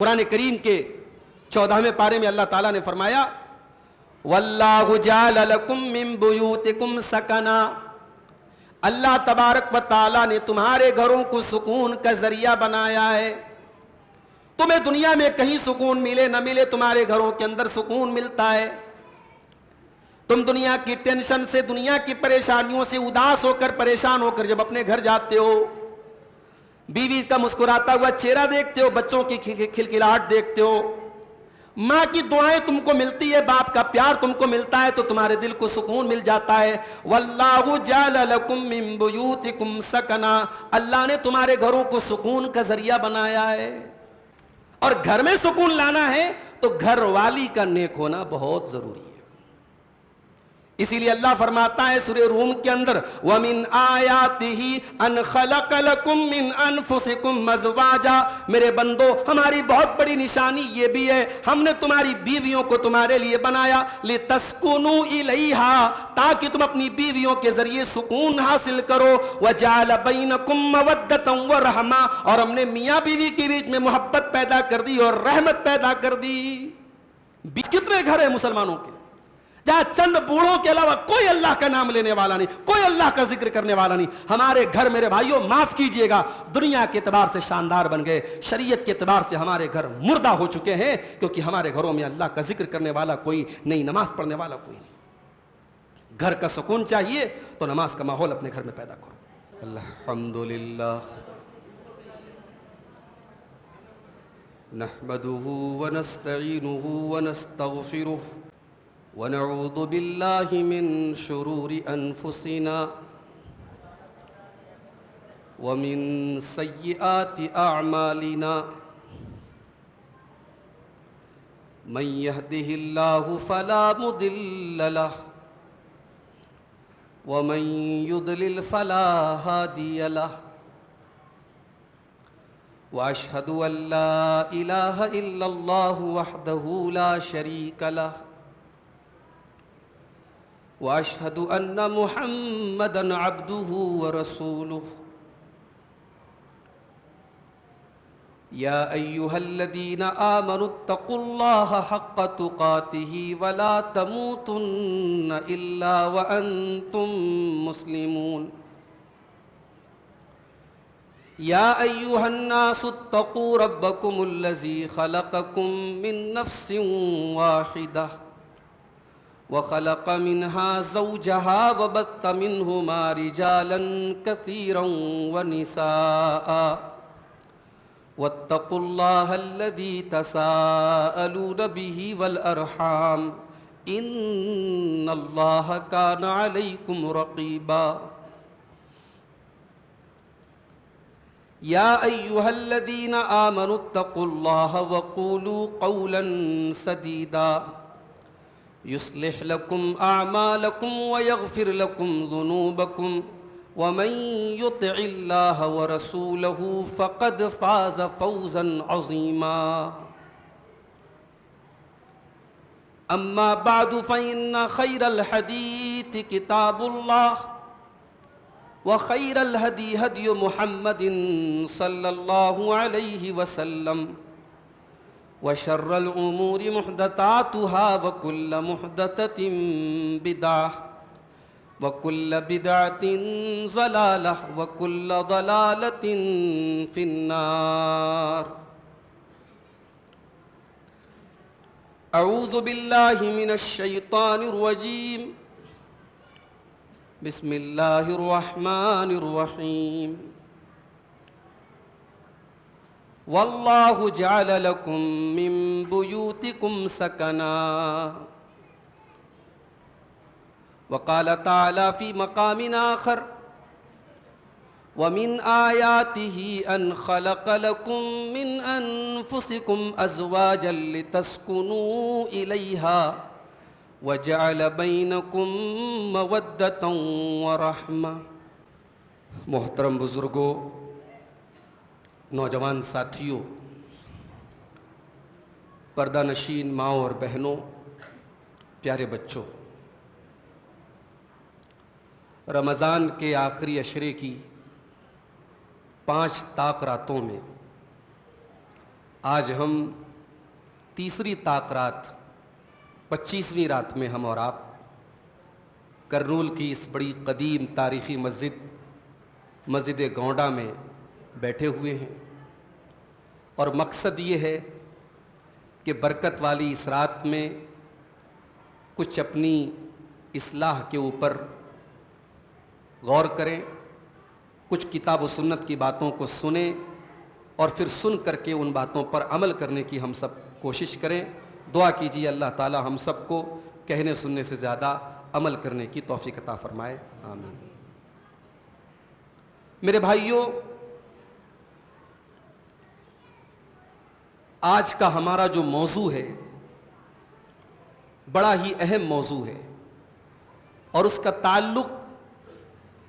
قرآن کریم کے 14ویں پارے میں اللہ تعالیٰ نے فرمایا وَاللَّهُ جَعَلَ لَكُم مِّن بُيُوتِكُمْ سَكَنًا، اللہ تبارک و تعالیٰ نے تمہارے گھروں کو سکون کا ذریعہ بنایا ہے۔ تمہیں دنیا میں کہیں سکون ملے نہ ملے، تمہارے گھروں کے اندر سکون ملتا ہے۔ تم دنیا کی ٹینشن سے، دنیا کی پریشانیوں سے اداس ہو کر، پریشان ہو کر جب اپنے گھر جاتے ہو، بیوی کا مسکراتا ہوا چہرہ دیکھتے ہو، بچوں کی کھلکھلاہٹ دیکھتے ہو، ماں کی دعائیں تم کو ملتی ہے، باپ کا پیار تم کو ملتا ہے، تو تمہارے دل کو سکون مل جاتا ہے۔ وَاللَّهُ جَعَلَ لَكُم مِّن بُيُوتِكُمْ سَكَنًا، اللہ نے تمہارے گھروں کو سکون کا ذریعہ بنایا ہے۔ اور گھر میں سکون لانا ہے تو گھر والی کا نیک ہونا بہت ضروری ہے۔ اسی لیے اللہ فرماتا ہے سورہ روم کے اندر وَمِنْ آيَاتِهِ أَنْ خَلَقَ لَكُم مِّنْ أَنفُسِكُمْ أَزْوَاجًا، میرے بندو ہماری بہت بڑی نشانی یہ بھی ہے، ہم نے تمہاری بیویوں کو تمہارے لیے بنایا لِتَسْكُنُوا إِلَيْهَا، تاکہ تم اپنی بیویوں کے ذریعے سکون حاصل کرو، وَجَعَلَ بَيْنَكُمْ مَوَدَّةً وَرَحْمَةً، اور ہم نے میاں بیوی کے بیچ میں محبت پیدا کر دی اور رحمت پیدا کر دی۔ کتنے گھر ہیں مسلمانوں کے جہاں چند بوڑھوں کے علاوہ کوئی اللہ کا نام لینے والا نہیں، کوئی اللہ کا ذکر کرنے والا نہیں۔ ہمارے گھر میرے بھائیوں معاف کیجئے گا، دنیا کے اعتبار سے شاندار بن گئے، شریعت کے اعتبار سے ہمارے گھر مردہ ہو چکے ہیں، کیونکہ ہمارے گھروں میں اللہ کا ذکر کرنے والا کوئی نہیں، نماز پڑھنے والا کوئی نہیں۔ گھر کا سکون چاہیے تو نماز کا ماحول اپنے گھر میں پیدا کرو۔ الحمدللہ نحمده ونستعینه ونستغفره ونعوذ باللہ من شرور انفسنا ومن سیئات اعمالنا، من يهده اللہ فلا مضل له ومن يضلل فلا هادی له، واشهد ان لا الہ الا اللہ وحدہ لا شریک له، واشهد ان محمدا عبده ورسوله۔ یا ایھا الذین آمنوا اتقوا اللہ حق تقاته ولا تموتن الا وانتم مسلمون۔ یا ایھا الناس اتقوا ربکم الذی خلقکم من نفس واحدہ وخلق منها زوجها وبث منهما رجالا كثيرا ونساء، واتقوا الله الذي تساءلون به والأرحام إن الله كان عليكم رقيبا۔ يا أيها الذين آمنوا اتقوا الله وقولوا قولا سديدا يصلح لكم أعمالكم ويغفر لكم ذنوبكم ومن يطع الله ورسوله فقد فاز فوزا عظيما۔ أما بعد فإن خير الحديث كتاب الله، وخير الهدي هدي محمد صلى الله عليه وسلم، وشر الأمور محدثاتها وكل محدثة بدعة وكل بدعة ضلالة وكل ضلالة في النار۔ أعوذ بالله من الشيطان الرجيم، بسم الله الرحمن الرحيم۔ واللہ جعل لکم من بیوتکم سکنا، وقال تعالی فی مقام آخر ومن آیاتہ ان خلق لکم من انفسکم ازواجا لتسکنوا الیہا وجعل بینکم مودۃ ورحمہ۔ محترم بزرگوں، نوجوان ساتھیوں، پردہ نشین ماؤں اور بہنوں، پیارے بچوں، رمضان کے آخری عشرے کی 5 طاق راتوں میں آج ہم تیسری طاق رات 25ویں رات میں ہم اور آپ کرنول کی اس بڑی قدیم تاریخی مسجد گونڈا میں بیٹھے ہوئے ہیں، اور مقصد یہ ہے کہ برکت والی اس رات میں کچھ اپنی اصلاح کے اوپر غور کریں، کچھ کتاب و سنت کی باتوں کو سنیں، اور پھر سن کر کے ان باتوں پر عمل کرنے کی ہم سب کوشش کریں۔ دعا کیجیے اللہ تعالی ہم سب کو کہنے سننے سے زیادہ عمل کرنے کی توفیق عطا فرمائے، آمین۔ میرے بھائیوں، آج کا ہمارا جو موضوع ہے بڑا ہی اہم موضوع ہے، اور اس کا تعلق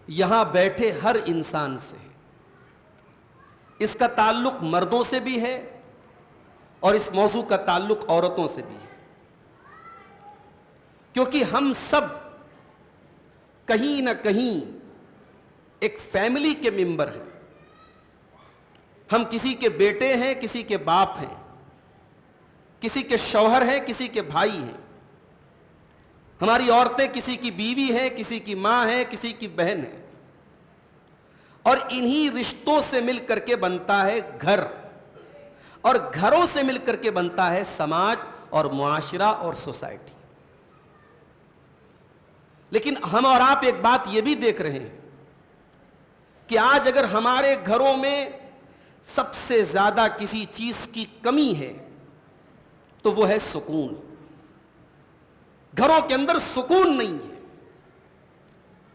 یہاں بیٹھے ہر انسان سے ہے۔ اس کا تعلق مردوں سے بھی ہے اور اس موضوع کا تعلق عورتوں سے بھی ہے، کیونکہ ہم سب کہیں نہ کہیں ایک فیملی کے ممبر ہیں۔ ہم کسی کے بیٹے ہیں، کسی کے باپ ہیں، کسی کے شوہر ہیں، کسی کے بھائی ہیں۔ ہماری عورتیں کسی کی بیوی ہیں، کسی کی ماں ہیں، کسی کی بہن ہے، اور انہی رشتوں سے مل کر کے بنتا ہے گھر، اور گھروں سے مل کر کے بنتا ہے سماج اور معاشرہ اور سوسائٹی۔ لیکن ہم اور آپ ایک بات یہ بھی دیکھ رہے ہیں کہ آج اگر ہمارے گھروں میں سب سے زیادہ کسی چیز کی کمی ہے تو وہ ہے سکون۔ گھروں کے اندر سکون نہیں ہے،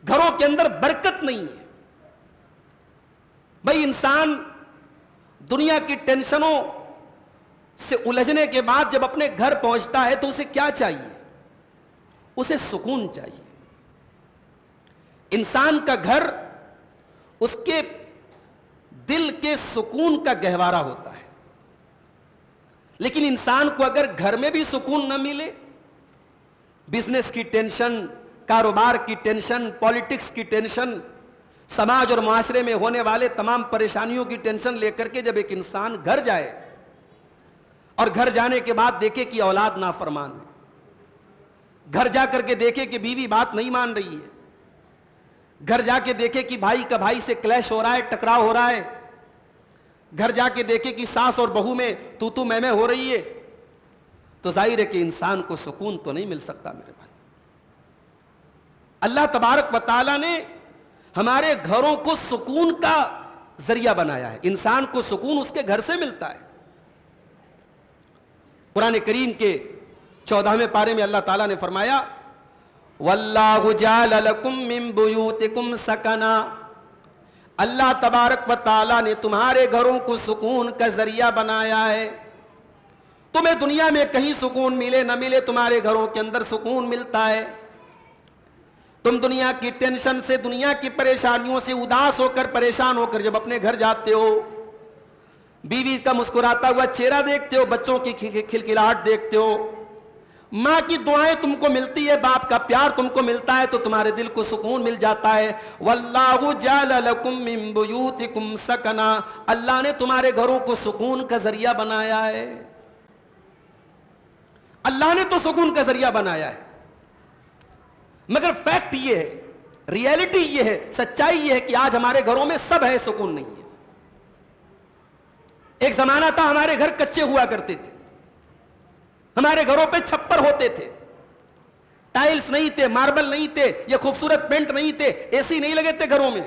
گھروں کے اندر برکت نہیں ہے۔ بھئی انسان دنیا کی ٹینشنوں سے الجھنے کے بعد جب اپنے گھر پہنچتا ہے تو اسے کیا چاہیے؟ اسے سکون چاہیے۔ انسان کا گھر اس کے دل کے سکون کا گہوارہ ہوتا ہے، لیکن انسان کو اگر گھر میں بھی سکون نہ ملے، بزنس کی ٹینشن، کاروبار کی ٹینشن، پالیٹکس کی ٹینشن، سماج اور معاشرے میں ہونے والے تمام پریشانیوں کی ٹینشن لے کر کے جب ایک انسان گھر جائے اور گھر جانے کے بعد دیکھے کہ اولاد نافرمان ہے، گھر جا کر کے دیکھے کہ بیوی بات نہیں مان رہی ہے، گھر جا کے دیکھے کہ بھائی کا بھائی سے کلیش ہو رہا ہے، ٹکراؤ ہو رہا ہے، گھر جا کے دیکھے کہ ساس اور بہو میں تو میں ہو رہی ہے، تو ظاہر ہے کہ انسان کو سکون تو نہیں مل سکتا میرے بھائی۔ اللہ تبارک و تعالیٰ نے ہمارے گھروں کو سکون کا ذریعہ بنایا ہے۔ انسان کو سکون اس کے گھر سے ملتا ہے۔ قرآن کریم کے 14ویں پارے میں اللہ تعالیٰ نے فرمایا وَاللَّهُ جَعَلَ لَكُم مِّن بُيُوتِكُمْ سَكَنًا، اللہ تبارک و تعالیٰ نے تمہارے گھروں کو سکون کا ذریعہ بنایا ہے۔ تمہیں دنیا میں کہیں سکون ملے نہ ملے، تمہارے گھروں کے اندر سکون ملتا ہے۔ تم دنیا کی ٹینشن سے، دنیا کی پریشانیوں سے اداس ہو کر، پریشان ہو کر جب اپنے گھر جاتے ہو، بیوی کا مسکراتا ہوا چہرہ دیکھتے ہو، بچوں کی کھلکھلاہٹ دیکھتے ہو، ماں کی دعائیں تم کو ملتی ہے، باپ کا پیار تم کو ملتا ہے، تو تمہارے دل کو سکون مل جاتا ہے۔ وَاللَّهُ جَعَلَ لَكُم مِّن بُيُوتِكُمْ سَكَنًا، اللہ نے تمہارے گھروں کو سکون کا ذریعہ بنایا ہے۔ اللہ نے تو سکون کا ذریعہ بنایا ہے، مگر فیکٹ یہ ہے، ریئلٹی یہ ہے، سچائی یہ ہے کہ آج ہمارے گھروں میں سب ہے، سکون نہیں ہے۔ ایک زمانہ تھا ہمارے گھر کچے ہوا کرتے تھے، ہمارے گھروں پہ چھپر ہوتے تھے، ٹائلز نہیں تھے، ماربل نہیں تھے، یہ خوبصورت پینٹ نہیں تھے، اے سی نہیں لگے تھے گھروں میں،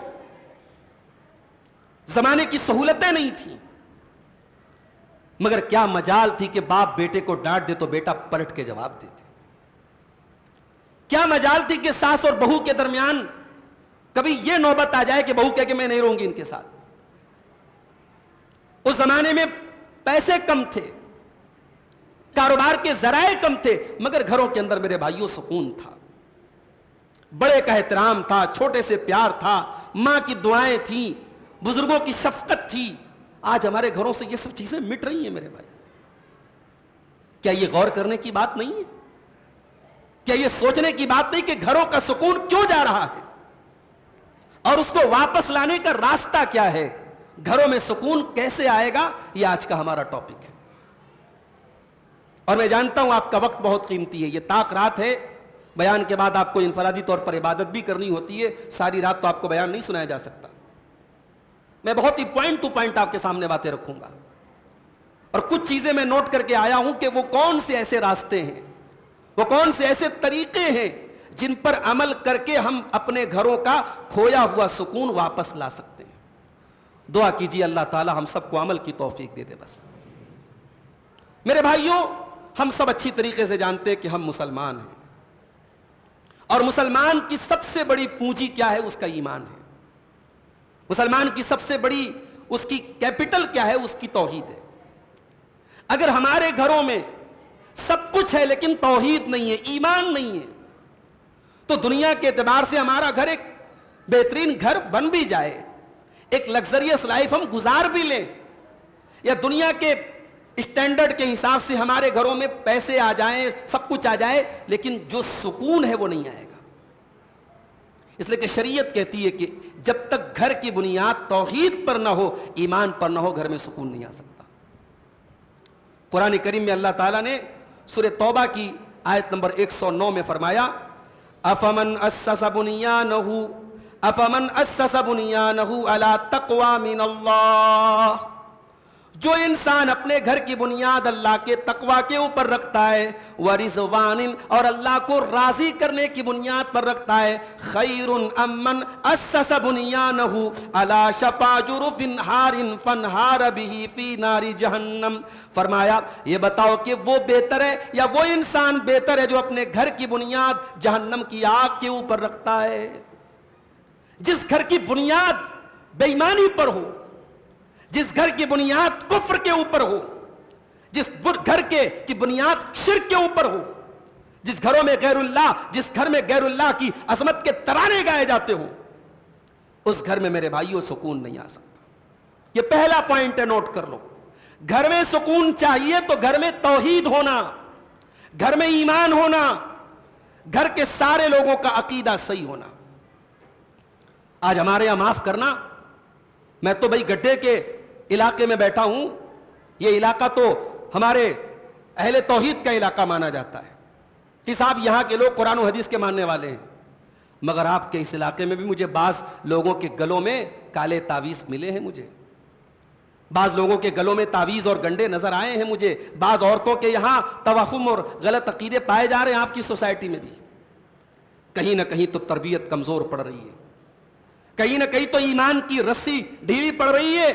زمانے کی سہولتیں نہیں تھیں، مگر کیا مجال تھی کہ باپ بیٹے کو ڈانٹ دے تو بیٹا پلٹ کے جواب دیتے، کیا مجال تھی کہ ساس اور بہو کے درمیان کبھی یہ نوبت آ جائے کہ بہو کہے کہ میں نہیں رہوں گی ان کے ساتھ۔ اس زمانے میں پیسے کم تھے، کاروبار کے ذرائع کم تھے، مگر گھروں کے اندر میرے بھائیوں سکون تھا، بڑے کا احترام تھا، چھوٹے سے پیار تھا، ماں کی دعائیں تھیں، بزرگوں کی شفقت تھی۔ آج ہمارے گھروں سے یہ سب چیزیں مٹ رہی ہیں میرے بھائی۔ کیا یہ غور کرنے کی بات نہیں ہے؟ کیا یہ سوچنے کی بات نہیں کہ گھروں کا سکون کیوں جا رہا ہے اور اس کو واپس لانے کا راستہ کیا ہے؟ گھروں میں سکون کیسے آئے گا؟ یہ آج کا ہمارا ٹاپک ہے۔ اور میں جانتا ہوں آپ کا وقت بہت قیمتی ہے، یہ طاق رات ہے، بیان کے بعد آپ کو انفرادی طور پر عبادت بھی کرنی ہوتی ہے، ساری رات تو آپ کو بیان نہیں سنایا جا سکتا۔ میں بہت ہی پوائنٹ ٹو پوائنٹ آپ کے سامنے باتیں رکھوں گا، اور کچھ چیزیں میں نوٹ کر کے آیا ہوں کہ وہ کون سے ایسے راستے ہیں، وہ کون سے ایسے طریقے ہیں جن پر عمل کر کے ہم اپنے گھروں کا کھویا ہوا سکون واپس لا سکتے ہیں۔ دعا کیجیے اللہ تعالی ہم سب کو عمل کی توفیق دے دے۔ بس میرے بھائیوں، ہم سب اچھی طریقے سے جانتے ہیں کہ ہم مسلمان ہیں، اور مسلمان کی سب سے بڑی پونجی کیا ہے؟ اس کا ایمان ہے۔ مسلمان کی سب سے بڑی اس کی کیپٹل کیا ہے؟ اس کی توحید ہے۔ اگر ہمارے گھروں میں سب کچھ ہے لیکن توحید نہیں ہے، ایمان نہیں ہے، تو دنیا کے اعتبار سے ہمارا گھر ایک بہترین گھر بن بھی جائے، ایک لگزریس لائف ہم گزار بھی لیں، یا دنیا کے اسٹینڈرڈ کے حساب سے ہمارے گھروں میں پیسے آ جائیں، سب کچھ آ جائے، لیکن جو سکون ہے وہ نہیں آئے گا۔ اس لیے کہ شریعت کہتی ہے کہ جب تک گھر کی بنیاد توحید پر نہ ہو، ایمان پر نہ ہو، گھر میں سکون نہیں آ سکتا۔ قرآن کریم میں اللہ تعالیٰ نے سورہ توبہ کی آیت نمبر 109 میں فرمایا، افمن اسس بنیانہ علی تقوی من اللہ، جو انسان اپنے گھر کی بنیاد اللہ کے تقوی کے اوپر رکھتا ہے، ورضوان، اور اللہ کو راضی کرنے کی بنیاد پر رکھتا ہے، خیر امن اسس بنیانہ علی شفا جرف ہار فانہار بہ فی نار جہنم۔ فرمایا یہ بتاؤ کہ وہ بہتر ہے یا وہ انسان بہتر ہے جو اپنے گھر کی بنیاد جہنم کی آگ کے اوپر رکھتا ہے؟ جس گھر کی بنیاد بے ایمانی پر ہو، جس گھر کی بنیاد کفر کے اوپر ہو، جس گھر کی بنیاد شرک کے اوپر ہو، جس گھروں میں جس گھر میں غیر اللہ کی عظمت کے ترانے گائے جاتے ہوں، اس گھر میں میرے بھائیوں سکون نہیں آ سکتا۔ یہ پہلا پوائنٹ ہے، نوٹ کر لو۔ گھر میں سکون چاہیے تو گھر میں توحید ہونا، گھر میں ایمان ہونا، گھر کے سارے لوگوں کا عقیدہ صحیح ہونا۔ آج ہمارے یہاں معاف کرنا، میں تو بھائی گڈھے کے علاقے میں بیٹھا ہوں، یہ علاقہ تو ہمارے اہل توحید کا علاقہ مانا جاتا ہے کہ صاحب یہاں کے لوگ قرآن و حدیث کے ماننے والے ہیں، مگر آپ کے اس علاقے میں بھی مجھے بعض لوگوں کے گلوں میں کالے تعویذ ملے ہیں، مجھے بعض لوگوں کے گلوں میں تعویذ اور گنڈے نظر آئے ہیں، مجھے بعض عورتوں کے یہاں توہم اور غلط عقیدے پائے جا رہے ہیں۔ آپ کی سوسائٹی میں بھی کہیں نہ کہیں تو تربیت کمزور پڑ رہی ہے، کہیں نہ کہیں تو ایمان کی رسی ڈھیلی پڑ رہی ہے،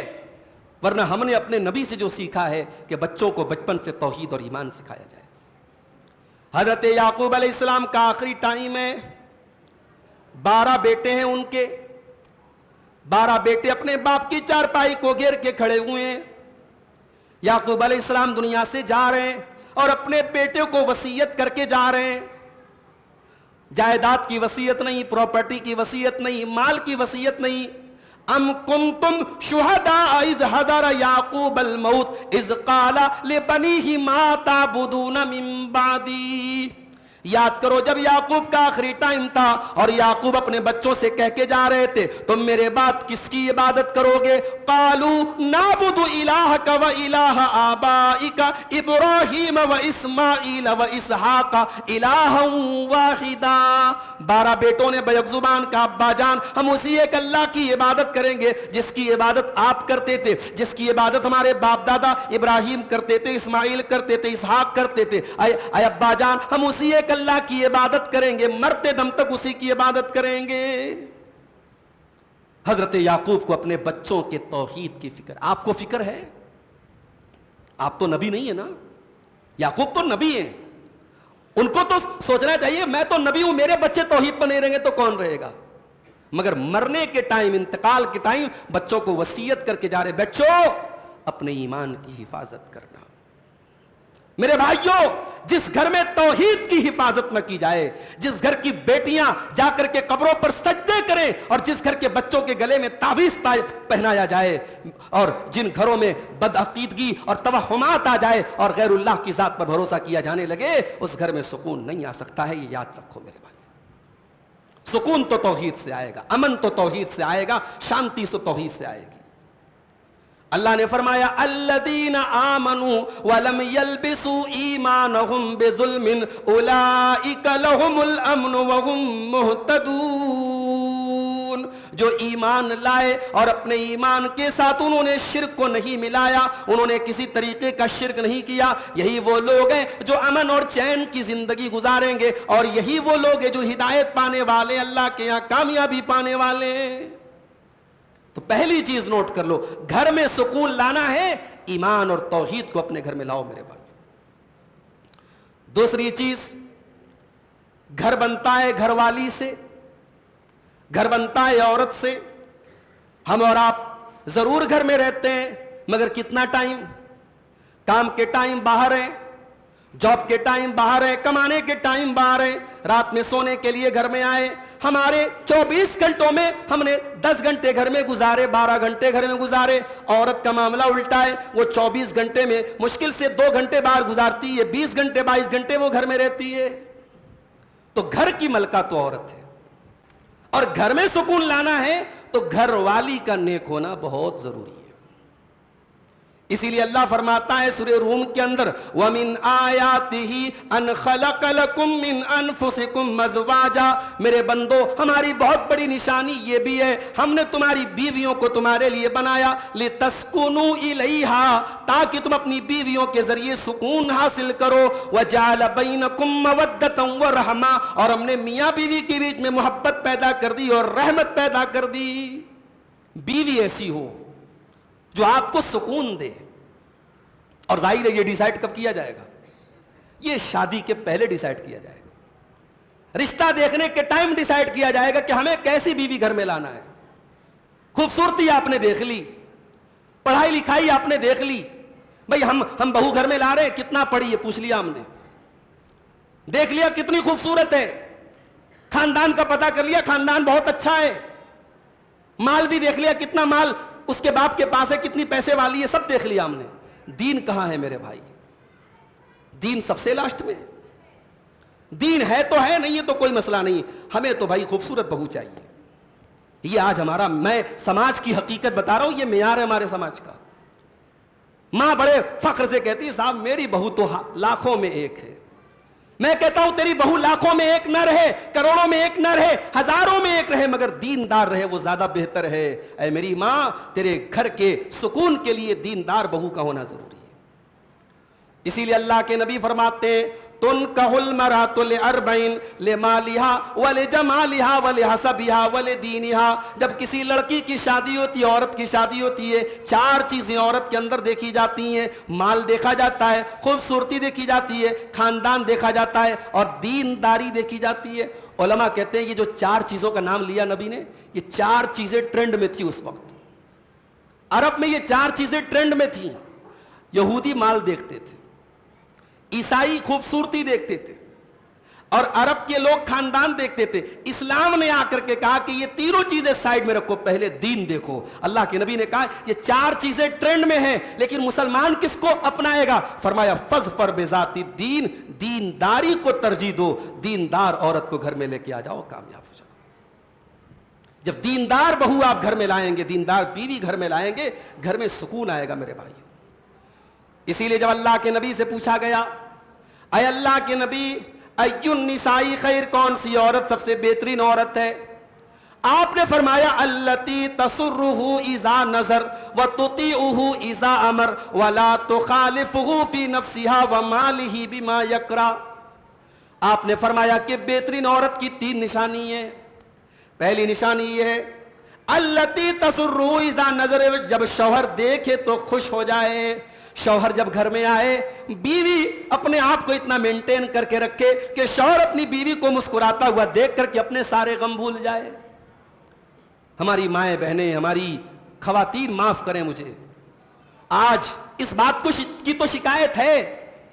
ورنہ ہم نے اپنے نبی سے جو سیکھا ہے کہ بچوں کو بچپن سے توحید اور ایمان سکھایا جائے۔ حضرت یعقوب علیہ السلام کا آخری ٹائم ہے، 12 بیٹے ہیں ان کے، 12 بیٹے اپنے باپ کی چارپائی کو گھیر کے کھڑے ہوئے ہیں۔ یعقوب علیہ السلام دنیا سے جا رہے ہیں اور اپنے بیٹے کو وصیت کر کے جا رہے ہیں، جائیداد کی وصیت نہیں، پراپرٹی کی وصیت نہیں، مال کی وصیت نہیں۔ ام کنتم شہداء اذ حضر یعقوب الموت اذ قال لبنیہ ما تعبدون من بعدی۔ یاد کرو جب یعقوب کا آخری ٹائم تھا اور یعقوب اپنے بچوں سے کہہ کے جا رہے تھے تم میرے بعد کس کی عبادت کرو گے؟ قالوا نعبد الہک و الہ آبائک ابراہیم و اسماعیل و اسحاق الہا واحدا۔ 12 بیٹوں نے بیک زبان کا ابا جان ہم اسی ایک اللہ کی عبادت کریں گے جس کی عبادت آپ کرتے تھے، جس کی عبادت ہمارے باپ دادا ابراہیم کرتے تھے، اسماعیل کرتے تھے، اسحاق کرتے تھے۔ اے ابا جان ہم اسی ایک اللہ کی عبادت کریں گے، مرتے دم تک اسی کی عبادت کریں گے۔ حضرت یعقوب کو اپنے بچوں کے توحید کی فکر۔ آپ کو فکر ہے؟ آپ تو نبی نہیں ہے نا، یعقوب تو نبی ہیں، ان کو تو سوچنا چاہیے میں تو نبی ہوں، میرے بچے توحید پر نہیں رہیں گے تو کون رہے گا؟ مگر مرنے کے ٹائم، انتقال کے ٹائم بچوں کو وصیت کر کے جا رہے، بچوں اپنے ایمان کی حفاظت کرنا۔ میرے بھائیوں، جس گھر میں توحید کی حفاظت نہ کی جائے، جس گھر کی بیٹیاں جا کر کے قبروں پر سجدے کریں اور جس گھر کے بچوں کے گلے میں تعویذ پہنایا جائے، اور جن گھروں میں بدعقیدگی اور توہمات آ جائے اور غیر اللہ کی ذات پر بھروسہ کیا جانے لگے، اس گھر میں سکون نہیں آ سکتا ہے۔ یہ یاد رکھو میرے بھائی، سکون تو توحید سے آئے گا، امن تو توحید سے آئے گا، شانتی تو توحید سے آئے گی۔ اللہ نے فرمایا الذین آمنوا ولم یلبسوا ایمانہم بظلم اولئک لہم الامن وہم مہتدون، جو ایمان لائے اور اپنے ایمان کے ساتھ انہوں نے شرک کو نہیں ملایا، انہوں نے کسی طریقے کا شرک نہیں کیا، یہی وہ لوگ ہیں جو امن اور چین کی زندگی گزاریں گے، اور یہی وہ لوگ ہیں جو ہدایت پانے والے، اللہ کے یہاں کامیابی پانے والے ہیں۔ تو پہلی چیز نوٹ کر لو، گھر میں سکون لانا ہے، ایمان اور توحید کو اپنے گھر میں لاؤ میرے بھائی۔ دوسری چیز، گھر بنتا ہے گھر والی سے، گھر بنتا ہے عورت سے۔ ہم اور آپ ضرور گھر میں رہتے ہیں، مگر کتنا ٹائم؟ کام کے ٹائم باہر ہیں، جاب کے ٹائم باہر ہیں، کمانے کے ٹائم باہر ہیں، رات میں سونے کے لیے گھر میں آئے۔ ہمارے 24 گھنٹوں میں ہم نے 10 گھنٹے گھر میں گزارے، 12 گھنٹے گھر میں گزارے۔ عورت کا معاملہ الٹا ہے، وہ 24 گھنٹے میں مشکل سے 2 گھنٹے باہر گزارتی ہے، 20 گھنٹے 22 گھنٹے وہ گھر میں رہتی ہے۔ تو گھر کی ملکہ تو عورت ہے، اور گھر میں سکون لانا ہے تو گھر والی کا نیک ہونا بہت ضروری ہے۔ اسی لیے اللہ فرماتا ہے سورہ روم کے اندر وَمِنْ آيَاتِهِ أَنْ خَلَقَ لَكُم مِّنْ أَنفُسِكُمْ أَزْوَاجًا، میرے بندو ہماری بہت بڑی نشانی یہ بھی ہے، ہم نے تمہاری بیویوں کو تمہارے لیے بنایا لِتَسْكُنُوا إِلَيْهَا، تاکہ تم اپنی بیویوں کے ذریعے سکون حاصل کرو، وَجَعَلَ بَيْنَكُمْ مَوَدَّةً وَرَحْمَةً، اور ہم نے میاں بیوی کے بیچ میں محبت پیدا کر دی اور رحمت پیدا کر دی۔ بیوی ایسی ہو جو آپ کو سکون دے، اور ظاہر ہے یہ ڈیسائیڈ کب کیا جائے گا؟ یہ شادی کے پہلے ڈیسائیڈ کیا جائے گا، رشتہ دیکھنے کے ٹائم ڈیسائیڈ کیا جائے گا کہ ہمیں کیسی بیوی گھر میں لانا ہے۔ خوبصورتی آپ نے دیکھ لی، پڑھائی لکھائی آپ نے دیکھ لی، بھئی ہم بہو گھر میں لا رہے ہیں، کتنا پڑھی ہے پوچھ لیا ہم نے، دیکھ لیا کتنی خوبصورت ہے، خاندان کا پتہ کر لیا خاندان بہت اچھا ہے، مال بھی دیکھ لیا کتنا مال اس کے باپ کے پاس ہے، کتنی پیسے والی ہے، سب دیکھ لیا ہم نے۔ دین کہاں ہے میرے بھائی؟ دین سب سے لاسٹ میں۔ دین ہے تو ہے، نہیں ہے تو کوئی مسئلہ نہیں، ہمیں تو بھائی خوبصورت بہو چاہیے۔ یہ آج ہمارا، میں سماج کی حقیقت بتا رہا ہوں، یہ معیار ہے ہمارے سماج کا۔ ماں بڑے فخر سے کہتی ہے صاحب میری بہو تو لاکھوں میں ایک ہے۔ میں کہتا ہوں تیری بہو لاکھوں میں ایک نہ رہے، کروڑوں میں ایک نہ رہے، ہزاروں میں ایک رہے، مگر دیندار رہے، وہ زیادہ بہتر ہے۔ اے میری ماں، تیرے گھر کے سکون کے لیے دیندار بہو کا ہونا ضروری ہے۔ اسی لیے اللہ کے نبی فرماتے ہیں تنکح المرأۃ لأربع لمالها ولجمالها ولحسبها ولدینها، جب کسی لڑکی کی شادی ہوتی ہے، عورت کی شادی ہوتی ہے، 4 چیزیں عورت کے اندر دیکھی جاتی ہیں، مال دیکھا جاتا ہے، خوبصورتی دیکھی جاتی ہے، خاندان دیکھا جاتا ہے، اور دینداری دیکھی جاتی ہے۔ علماء کہتے ہیں یہ جو 4 چیزوں کا نام لیا نبی نے، یہ 4 چیزیں ٹرینڈ میں تھی اس وقت، عرب میں یہ 4 چیزیں ٹرینڈ میں تھیں۔ یہودی مال دیکھتے تھے، عیسائی خوبصورتی دیکھتے تھے، اور عرب کے لوگ خاندان دیکھتے تھے۔ اسلام نے آ کر کے کہا کہ یہ تینوں چیزیں سائیڈ میں رکھو، پہلے دین دیکھو۔ اللہ کے نبی نے کہا یہ 4 چیزیں ٹرینڈ میں ہیں، لیکن مسلمان کس کو اپنائے گا؟ فرمایا فظفر بذات الدین، دینداری کو ترجیح دو، دیندار عورت کو گھر میں لے کے آ جاؤ، کامیاب ہو جاؤ۔ جب دیندار بہو آپ گھر میں لائیں گے، دیندار بیوی گھر میں لائیں گے، گھر میں سکون آئے گا میرے بھائی۔ اسی لیے جب اللہ کے نبی سے پوچھا گیا اے اللہ کے نبی ای النساء خیر، کون سی عورت سب سے بہترین عورت ہے؟ آپ نے فرمایا التی تسرہ اذا نظر وتطیعہ اذا امر ولا تخالفہ فی نفسها ومالہ بما یکرہ۔ آپ نے فرمایا کہ بہترین عورت کی 3 نشانی ہیں۔ پہلی نشانی یہ ہے التی تسرہ اذا نظر، جب شوہر دیکھے تو خوش ہو جائے۔ شوہر جب گھر میں آئے، بیوی اپنے آپ کو اتنا مینٹین کر کے رکھے کہ شوہر اپنی بیوی کو مسکراتا ہوا دیکھ کر کے اپنے سارے غم بھول جائے۔ ہماری مائیں بہنیں، ہماری خواتین معاف کریں مجھے، آج اس بات کی تو شکایت ہے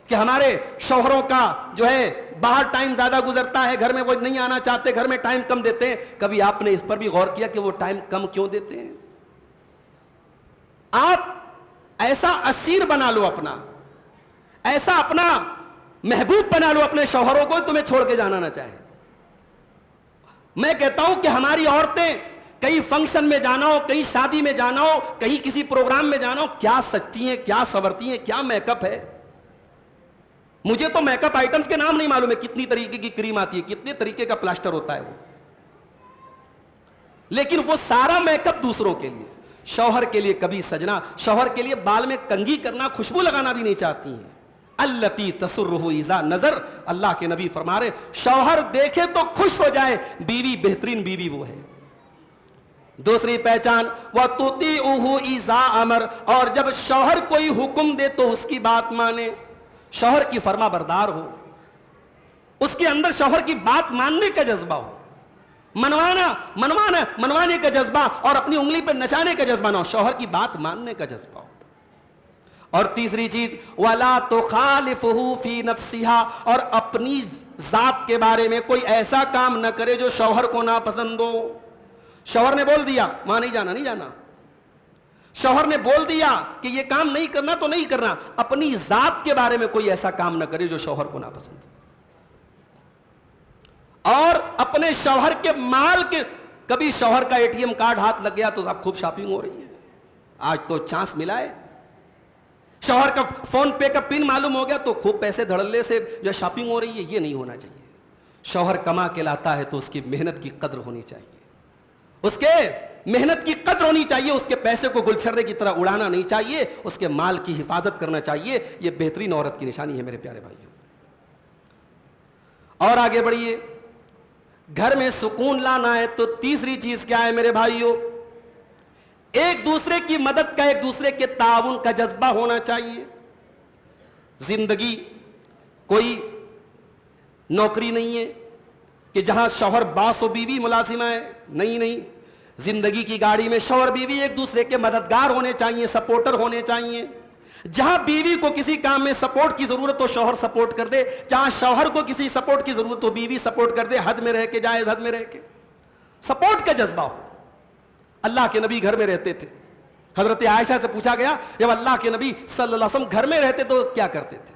کہ ہمارے شوہروں کا جو ہے باہر ٹائم زیادہ گزرتا ہے، گھر میں وہ نہیں آنا چاہتے، گھر میں ٹائم کم دیتے ہیں۔ کبھی آپ نے اس پر بھی غور کیا کہ وہ ٹائم کم کیوں دیتے ہیں؟ آپ ایسا اسیر بنا لو اپنا، ایسا اپنا محبوب بنا لو اپنے شوہروں کو، تمہیں چھوڑ کے جانا نہ چاہیں۔ میں کہتا ہوں کہ ہماری عورتیں کہیں فنکشن میں جانا ہو, کہیں شادی میں جانا ہو, کہیں کسی پروگرام میں جانا ہو, کیا سجتی ہیں, کیا سنورتی ہیں, کیا میک اپ ہے. مجھے تو میک اپ آئٹمس کے نام نہیں معلوم ہے, کتنی طریقے کی کریم آتی ہے, کتنے طریقے کا پلاسٹر ہوتا ہے وہ, لیکن وہ سارا میک اپ دوسروں کے لیے. شوہر کے لیے کبھی سجنا, شوہر کے لیے بال میں کنگھی کرنا, خوشبو لگانا بھی نہیں چاہتی ہیں. التی تسرہ اذا نظر, اللہ کے نبی فرما رہے شوہر دیکھے تو خوش ہو جائے, بیوی بہترین بیوی وہ ہے. دوسری پہچان وَتُطِيعُهُ اِذَا امر, اور جب شوہر کوئی حکم دے تو اس کی بات مانے, شوہر کی فرما بردار ہو, اس کے اندر شوہر کی بات ماننے کا جذبہ ہو, منوانے کا جذبہ, اور اپنی انگلی پہ نچانے کا جذبہ نہ ہو, شوہر کی بات ماننے کا جذبہ ہو. اور تیسری چیز وَلَا تُخَالِفُهُ فِي نَفْسِهَا, اور اپنی ذات کے بارے میں کوئی ایسا کام نہ کرے جو شوہر کو ناپسند ہو. شوہر نے بول دیا وہاں نہیں جانا, نہیں جانا. شوہر نے بول دیا کہ یہ کام نہیں کرنا تو نہیں کرنا, اپنی ذات کے بارے میں کوئی ایسا کام نہ کرے جو شوہر کو ناپسند ہو. اور اپنے شوہر کے مال کے, کبھی شوہر کا اے ٹی ایم کارڈ ہاتھ لگ گیا تو اب خوب شاپنگ ہو رہی ہے, آج تو چانس ملا ہے. شوہر کا فون پے کا پن معلوم ہو گیا تو خوب پیسے دھڑلے سے جو شاپنگ ہو رہی ہے. یہ نہیں ہونا چاہیے. شوہر کما کے لاتا ہے تو اس کی محنت کی قدر ہونی چاہیے, اس کے محنت کی قدر ہونی چاہیے, اس کے پیسے کو گلچھرے کی طرح اڑانا نہیں چاہیے, اس کے مال کی حفاظت کرنا چاہیے. یہ بہترین عورت کی نشانی ہے میرے پیارے بھائیوں. اور آگے بڑھیے, گھر میں سکون لانا ہے تو تیسری چیز کیا ہے میرے بھائیوں, ایک دوسرے کی مدد کا, ایک دوسرے کے تعاون کا جذبہ ہونا چاہیے. زندگی کوئی نوکری نہیں ہے کہ جہاں شوہر باس و بیوی ملازمہ ہے, نہیں. زندگی کی گاڑی میں شوہر بیوی ایک دوسرے کے مددگار ہونے چاہیے, سپورٹر ہونے چاہیے. جہاں بیوی کو کسی کام میں سپورٹ کی ضرورت ہو شوہر سپورٹ کر دے, جہاں شوہر کو کسی سپورٹ کی ضرورت ہو بیوی سپورٹ کر دے, حد میں رہ کے, جائز حد میں رہ کے, سپورٹ کا جذبہ ہو. اللہ کے نبی گھر میں رہتے تھے. حضرت عائشہ سے پوچھا گیا جب اللہ کے نبی صلی اللہ علیہ وسلم گھر میں رہتے تو کیا کرتے تھے؟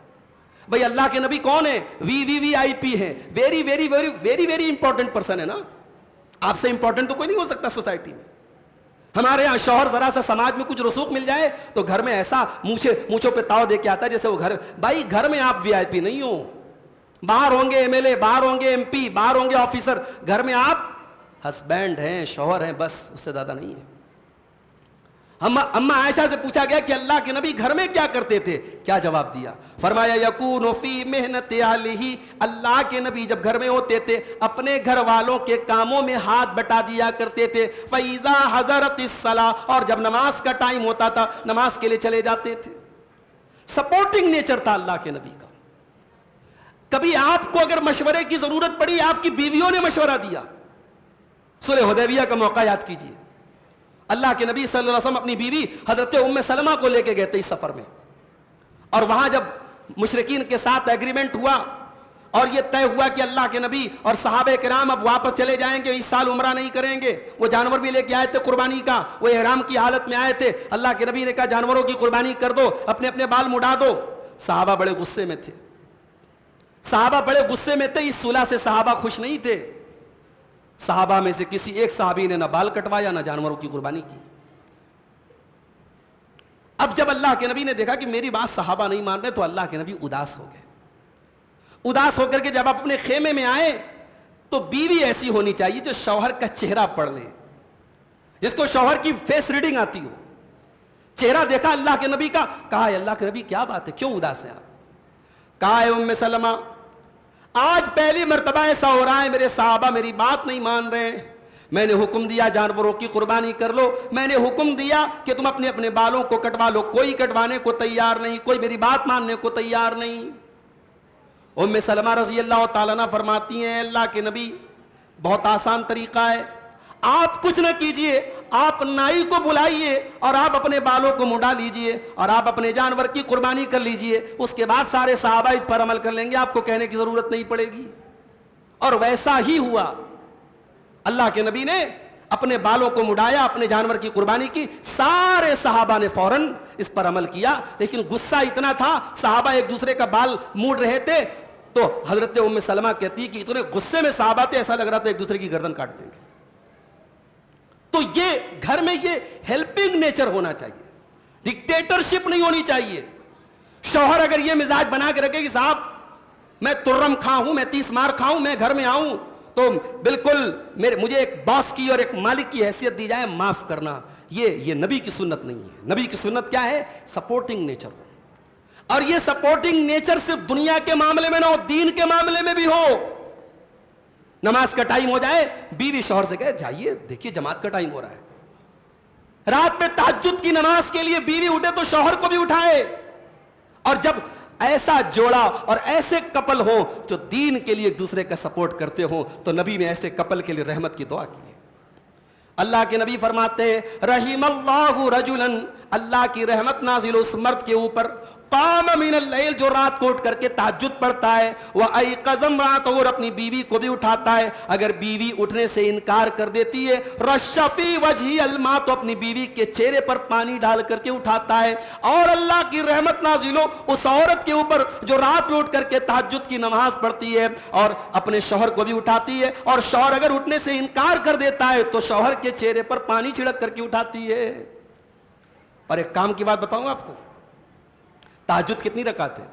بھئی اللہ کے نبی کون ہیں؟ وی آئی پی ہیں, very very very very very important person ہے نا. آپ سے امپورٹنٹ تو کوئی نہیں ہو سکتا سوسائٹی میں. ہمارے یہاں شوہر ذرا سا سماج میں کچھ رسوخ مل جائے تو گھر میں ایسا مونچھوں پہ تاؤ دے کے آتا ہے جیسے وہ گھر, بھائی گھر میں آپ وی آئی پی نہیں ہو. باہر ہوں گے ایم ایل اے, باہر ہوں گے ایم پی, باہر ہوں گے آفیسر, گھر میں آپ ہسبینڈ ہیں, شوہر ہیں, بس اس سے زیادہ نہیں ہے. اماں عائشہ سے پوچھا گیا کہ اللہ کے نبی گھر میں کیا کرتے تھے؟ کیا جواب دیا؟ فرمایا یکون فی محنت اہلہ, اللہ کے نبی جب گھر میں ہوتے تھے اپنے گھر والوں کے کاموں میں ہاتھ بٹا دیا کرتے تھے. فاذا حضرت الصلاۃ, اور جب نماز کا ٹائم ہوتا تھا نماز کے لیے چلے جاتے تھے. سپورٹنگ نیچر تھا اللہ کے نبی کا. کبھی آپ کو اگر مشورے کی ضرورت پڑی, آپ کی بیویوں نے مشورہ دیا. صلح حدیبیہ کا موقع یاد کیجیے, اللہ کے نبی صلی اللہ علیہ وسلم اپنی بیوی حضرت ام سلمہ کو لے کے گئے تھے اس سفر میں, اور وہاں جب مشرکین کے ساتھ ایگریمنٹ ہوا اور یہ طے ہوا کہ اللہ کے نبی اور صحابہ کرام اب واپس چلے جائیں گے, اس سال عمرہ نہیں کریں گے. وہ جانور بھی لے کے آئے تھے قربانی کا, وہ احرام کی حالت میں آئے تھے. اللہ کے نبی نے کہا جانوروں کی قربانی کر دو, اپنے اپنے بال مڈا دو. صحابہ بڑے غصے میں تھے, صحابہ بڑے غصے میں تھے. اس صلح سے صحابہ خوش نہیں تھے. صحابہ میں سے کسی ایک صحابی نے نہ بال کٹوایا نہ جانوروں کی قربانی کی. اب جب اللہ کے نبی نے دیکھا کہ میری بات صحابہ نہیں مان رہے تو اللہ کے نبی اداس ہو گئے. اداس ہو کر کے جب آپ اپنے خیمے میں آئے تو بیوی ایسی ہونی چاہیے جو شوہر کا چہرہ پڑھ لے, جس کو شوہر کی فیس ریڈنگ آتی ہو. چہرہ دیکھا اللہ کے نبی کا, کہا ہے اللہ کے نبی کیا بات ہے, کیوں اداس ہیں آپ؟ کہا ہے ام سلمہ آج پہلی مرتبہ ایسا ہو رہا ہے میرے صحابہ میری بات نہیں مان رہے ہیں. میں نے حکم دیا جانوروں کی قربانی کر لو, میں نے حکم دیا کہ تم اپنے اپنے بالوں کو کٹوا لو, کوئی کٹوانے کو تیار نہیں, کوئی میری بات ماننے کو تیار نہیں. ام سلمہ رضی اللہ تعالیٰ عنہ فرماتی ہیں اللہ کے نبی بہت آسان طریقہ ہے, آپ کچھ نہ کیجئے, آپ نائی کو بلائیے اور آپ اپنے بالوں کو مڈا لیجئے اور آپ اپنے جانور کی قربانی کر لیجئے, اس کے بعد سارے صحابہ اس پر عمل کر لیں گے, آپ کو کہنے کی ضرورت نہیں پڑے گی. اور ویسا ہی ہوا. اللہ کے نبی نے اپنے بالوں کو مڈایا, اپنے جانور کی قربانی کی, سارے صحابہ نے فوراً اس پر عمل کیا. لیکن غصہ اتنا تھا, صحابہ ایک دوسرے کا بال موڑ رہے تھے تو حضرت ام سلمہ کہتی کہ اتنے غصے میں صحابہ تھے ایسا لگ رہا تھا ایک دوسرے کی گردن کاٹ دیں گے. تو یہ گھر میں یہ ہیلپنگ نیچر ہونا چاہیے, ڈکٹیٹرشپ نہیں ہونی چاہیے. شوہر اگر یہ مزاج بنا کے رکھے کہ صاحب میں ترم کھاؤں, میں 30 مار کھاؤں, میں گھر میں آؤں تو بالکل مجھے ایک باس کی اور ایک مالک کی حیثیت دی جائے, معاف کرنا, یہ نبی کی سنت نہیں ہے. نبی کی سنت کیا ہے؟ سپورٹنگ نیچر ہو. اور یہ سپورٹنگ نیچر صرف دنیا کے معاملے میں نہ ہو, دین کے معاملے میں بھی ہو. نماز کا ٹائم ہو جائے, بیوی شوہر سے کہے جائیے دیکھیے جماعت کا ٹائم ہو رہا ہے. رات میں تہجد کی نماز کے لیے بیوی اٹھے تو شوہر کو بھی اٹھائے. اور جب ایسا جوڑا اور ایسے کپل ہو جو دین کے لیے ایک دوسرے کا سپورٹ کرتے ہوں, تو نبی نے ایسے کپل کے لیے رحمت کی دعا کی ہے. اللہ کے نبی فرماتے ہیں رحم اللہ رجلا, اللہ کی رحمت نازل اس مرد کے اوپر, قام من اللیل, جو رات کو اٹھ کر کے تہجد پڑھتا ہے, وایقظ امرأتہ, اور اپنی بیوی کو بھی اٹھاتا ہے. اگر بیوی اٹھنے سے انکار کر دیتی ہے, رش فی وجہی الماء, تو اپنی بیوی کے چہرے پر پانی ڈال کر کے اٹھاتا ہے. اور اللہ کی رحمت نازل ہو اس عورت کے اوپر جو رات میں اٹھ کر کے تہجد کی نماز پڑھتی ہے اور اپنے شوہر کو بھی اٹھاتی ہے, اور شوہر اگر اٹھنے سے انکار کر دیتا ہے تو شوہر کے چہرے پر پانی چھڑک کر کے اٹھاتی ہے. اور ایک کام کی بات بتاؤں آپ کو, تہجد کتنی رکعت ہے؟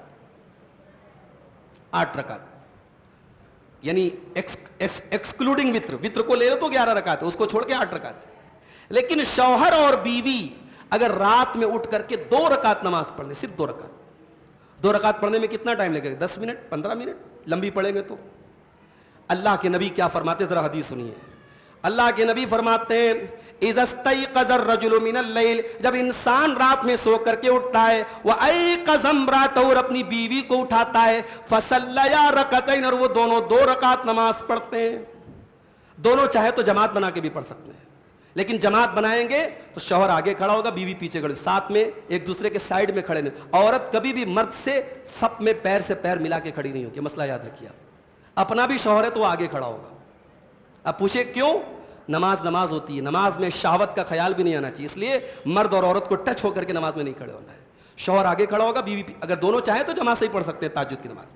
8 رکعت, یعنی ایکسکلوڈنگ وتر, وتر کو لے لو تو 11 رکعت ہے, اس کو چھوڑ کے 8 رکعت ہے. لیکن شوہر اور بیوی اگر رات میں اٹھ کر کے 2 رکعت نماز پڑھ لیں, صرف 2 رکعت, 2 رکعت پڑھنے میں کتنا ٹائم لگے گا؟ 10 منٹ 15 منٹ, لمبی پڑھیں گے تو. اللہ کے نبی کیا فرماتے, ذرا حدیث سنیے. اللہ کے نبی فرماتے ہیں اذا استيقظ الرجل من الليل, جب انسان رات میں سو کر کے اٹھتا ہے, وایقظ امرأتہ, اور اپنی بیوی کو اٹھاتا ہے, فصلیا رکعتین, اور وہ دونوں 2 رکعت نماز پڑھتے ہیں. دونوں چاہے تو جماعت بنا کے بھی پڑھ سکتے ہیں, لیکن جماعت بنائیں گے تو شوہر آگے کھڑا ہوگا, بیوی پیچھے کھڑی, ساتھ میں ایک دوسرے کے سائیڈ میں کھڑے نہیں. عورت کبھی بھی مرد سے سب میں پیر سے پیر ملا کے کھڑی نہیں ہوگی, مسئلہ یاد رکھیے. اپنا بھی شوہر ہے تو وہ آگے کھڑا ہوگا. اب پوچھے کیوں؟ نماز ہوتی ہے, نماز میں شہوت کا خیال بھی نہیں آنا چاہیے, اس لیے مرد اور عورت کو ٹچ ہو کر کے نماز میں نہیں کھڑے ہونا ہے. شوہر آگے کھڑا ہوگا, بیوی اگر دونوں چاہیں تو جماعت سے ہی پڑھ سکتے ہیں تہجد کی نماز.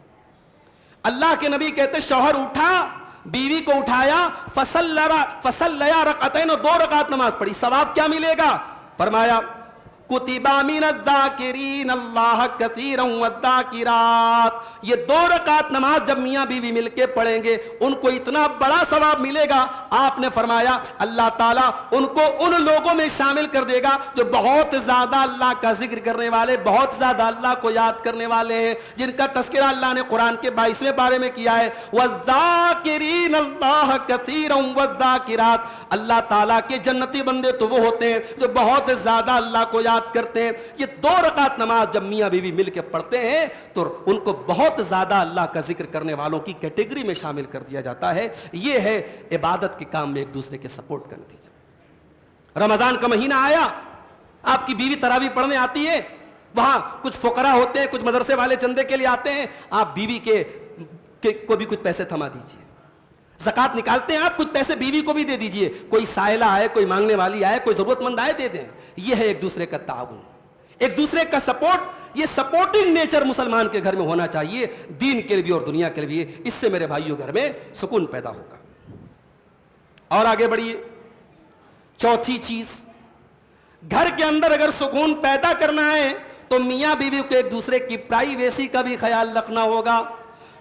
اللہ کے نبی کہتے شوہر اٹھا, بیوی کو اٹھایا, فصلیا رکعتین, 2 رکعت نماز پڑھی. ثواب کیا ملے گا؟ فرمایا کتب من الذاکرین اللہ کثیرا والذاکرات, یہ 2 رکعت نماز جب میاں بیوی مل کے پڑھیں گے ان کو اتنا بڑا ثواب ملے گا. آپ نے فرمایا اللہ تعالیٰ ان کو ان لوگوں میں شامل کر دے گا جو بہت زیادہ اللہ کا ذکر کرنے والے, بہت زیادہ اللہ کو یاد کرنے والے ہیں, جن کا تذکرہ اللہ نے قرآن کے 22ویں پارے میں کیا ہے, والذاکرین اللہ کثیرا والذاکرات. اللہ تعالیٰ کے جنتی بندے تو وہ ہوتے ہیں جو بہت زیادہ اللہ کو یاد کرتے ہیں. یہ 2 رکعت نماز جب میاں بیوی مل کے پڑھتے ہیں تو ان کو بہت زیادہ اللہ کا ذکر کرنے والوں کی کیٹیگری میں شامل کر دیا جاتا ہے. یہ ہے عبادت کے کام میں ایک دوسرے کے سپورٹ کا نتیجہ. رمضان کا مہینہ آیا, آپ کی بیوی تراویح پڑھنے آتی ہے, وہاں کچھ فقراء ہوتے ہیں, کچھ مدرسے والے چندے کے لیے آتے ہیں, آپ بیوی کو بھی کچھ پیسے تھما دیجیے. زکات نکالتے ہیں آپ, کچھ پیسے بیوی کو بھی دے دیجئے. کوئی سائلہ آئے, کوئی مانگنے والی آئے, کوئی ضرورت مند آئے, دے دیں. یہ ہے ایک دوسرے کا تعاون, ایک دوسرے کا سپورٹ. یہ سپورٹنگ نیچر مسلمان کے گھر میں ہونا چاہیے, دین کے لیے بھی اور دنیا کے لیے بھی. اس سے میرے بھائیوں گھر میں سکون پیدا ہوگا. اور آگے بڑھیے. چوتھی چیز, گھر کے اندر اگر سکون پیدا کرنا ہے تو میاں بیوی کو ایک دوسرے کی پرائیویسی کا بھی خیال رکھنا ہوگا.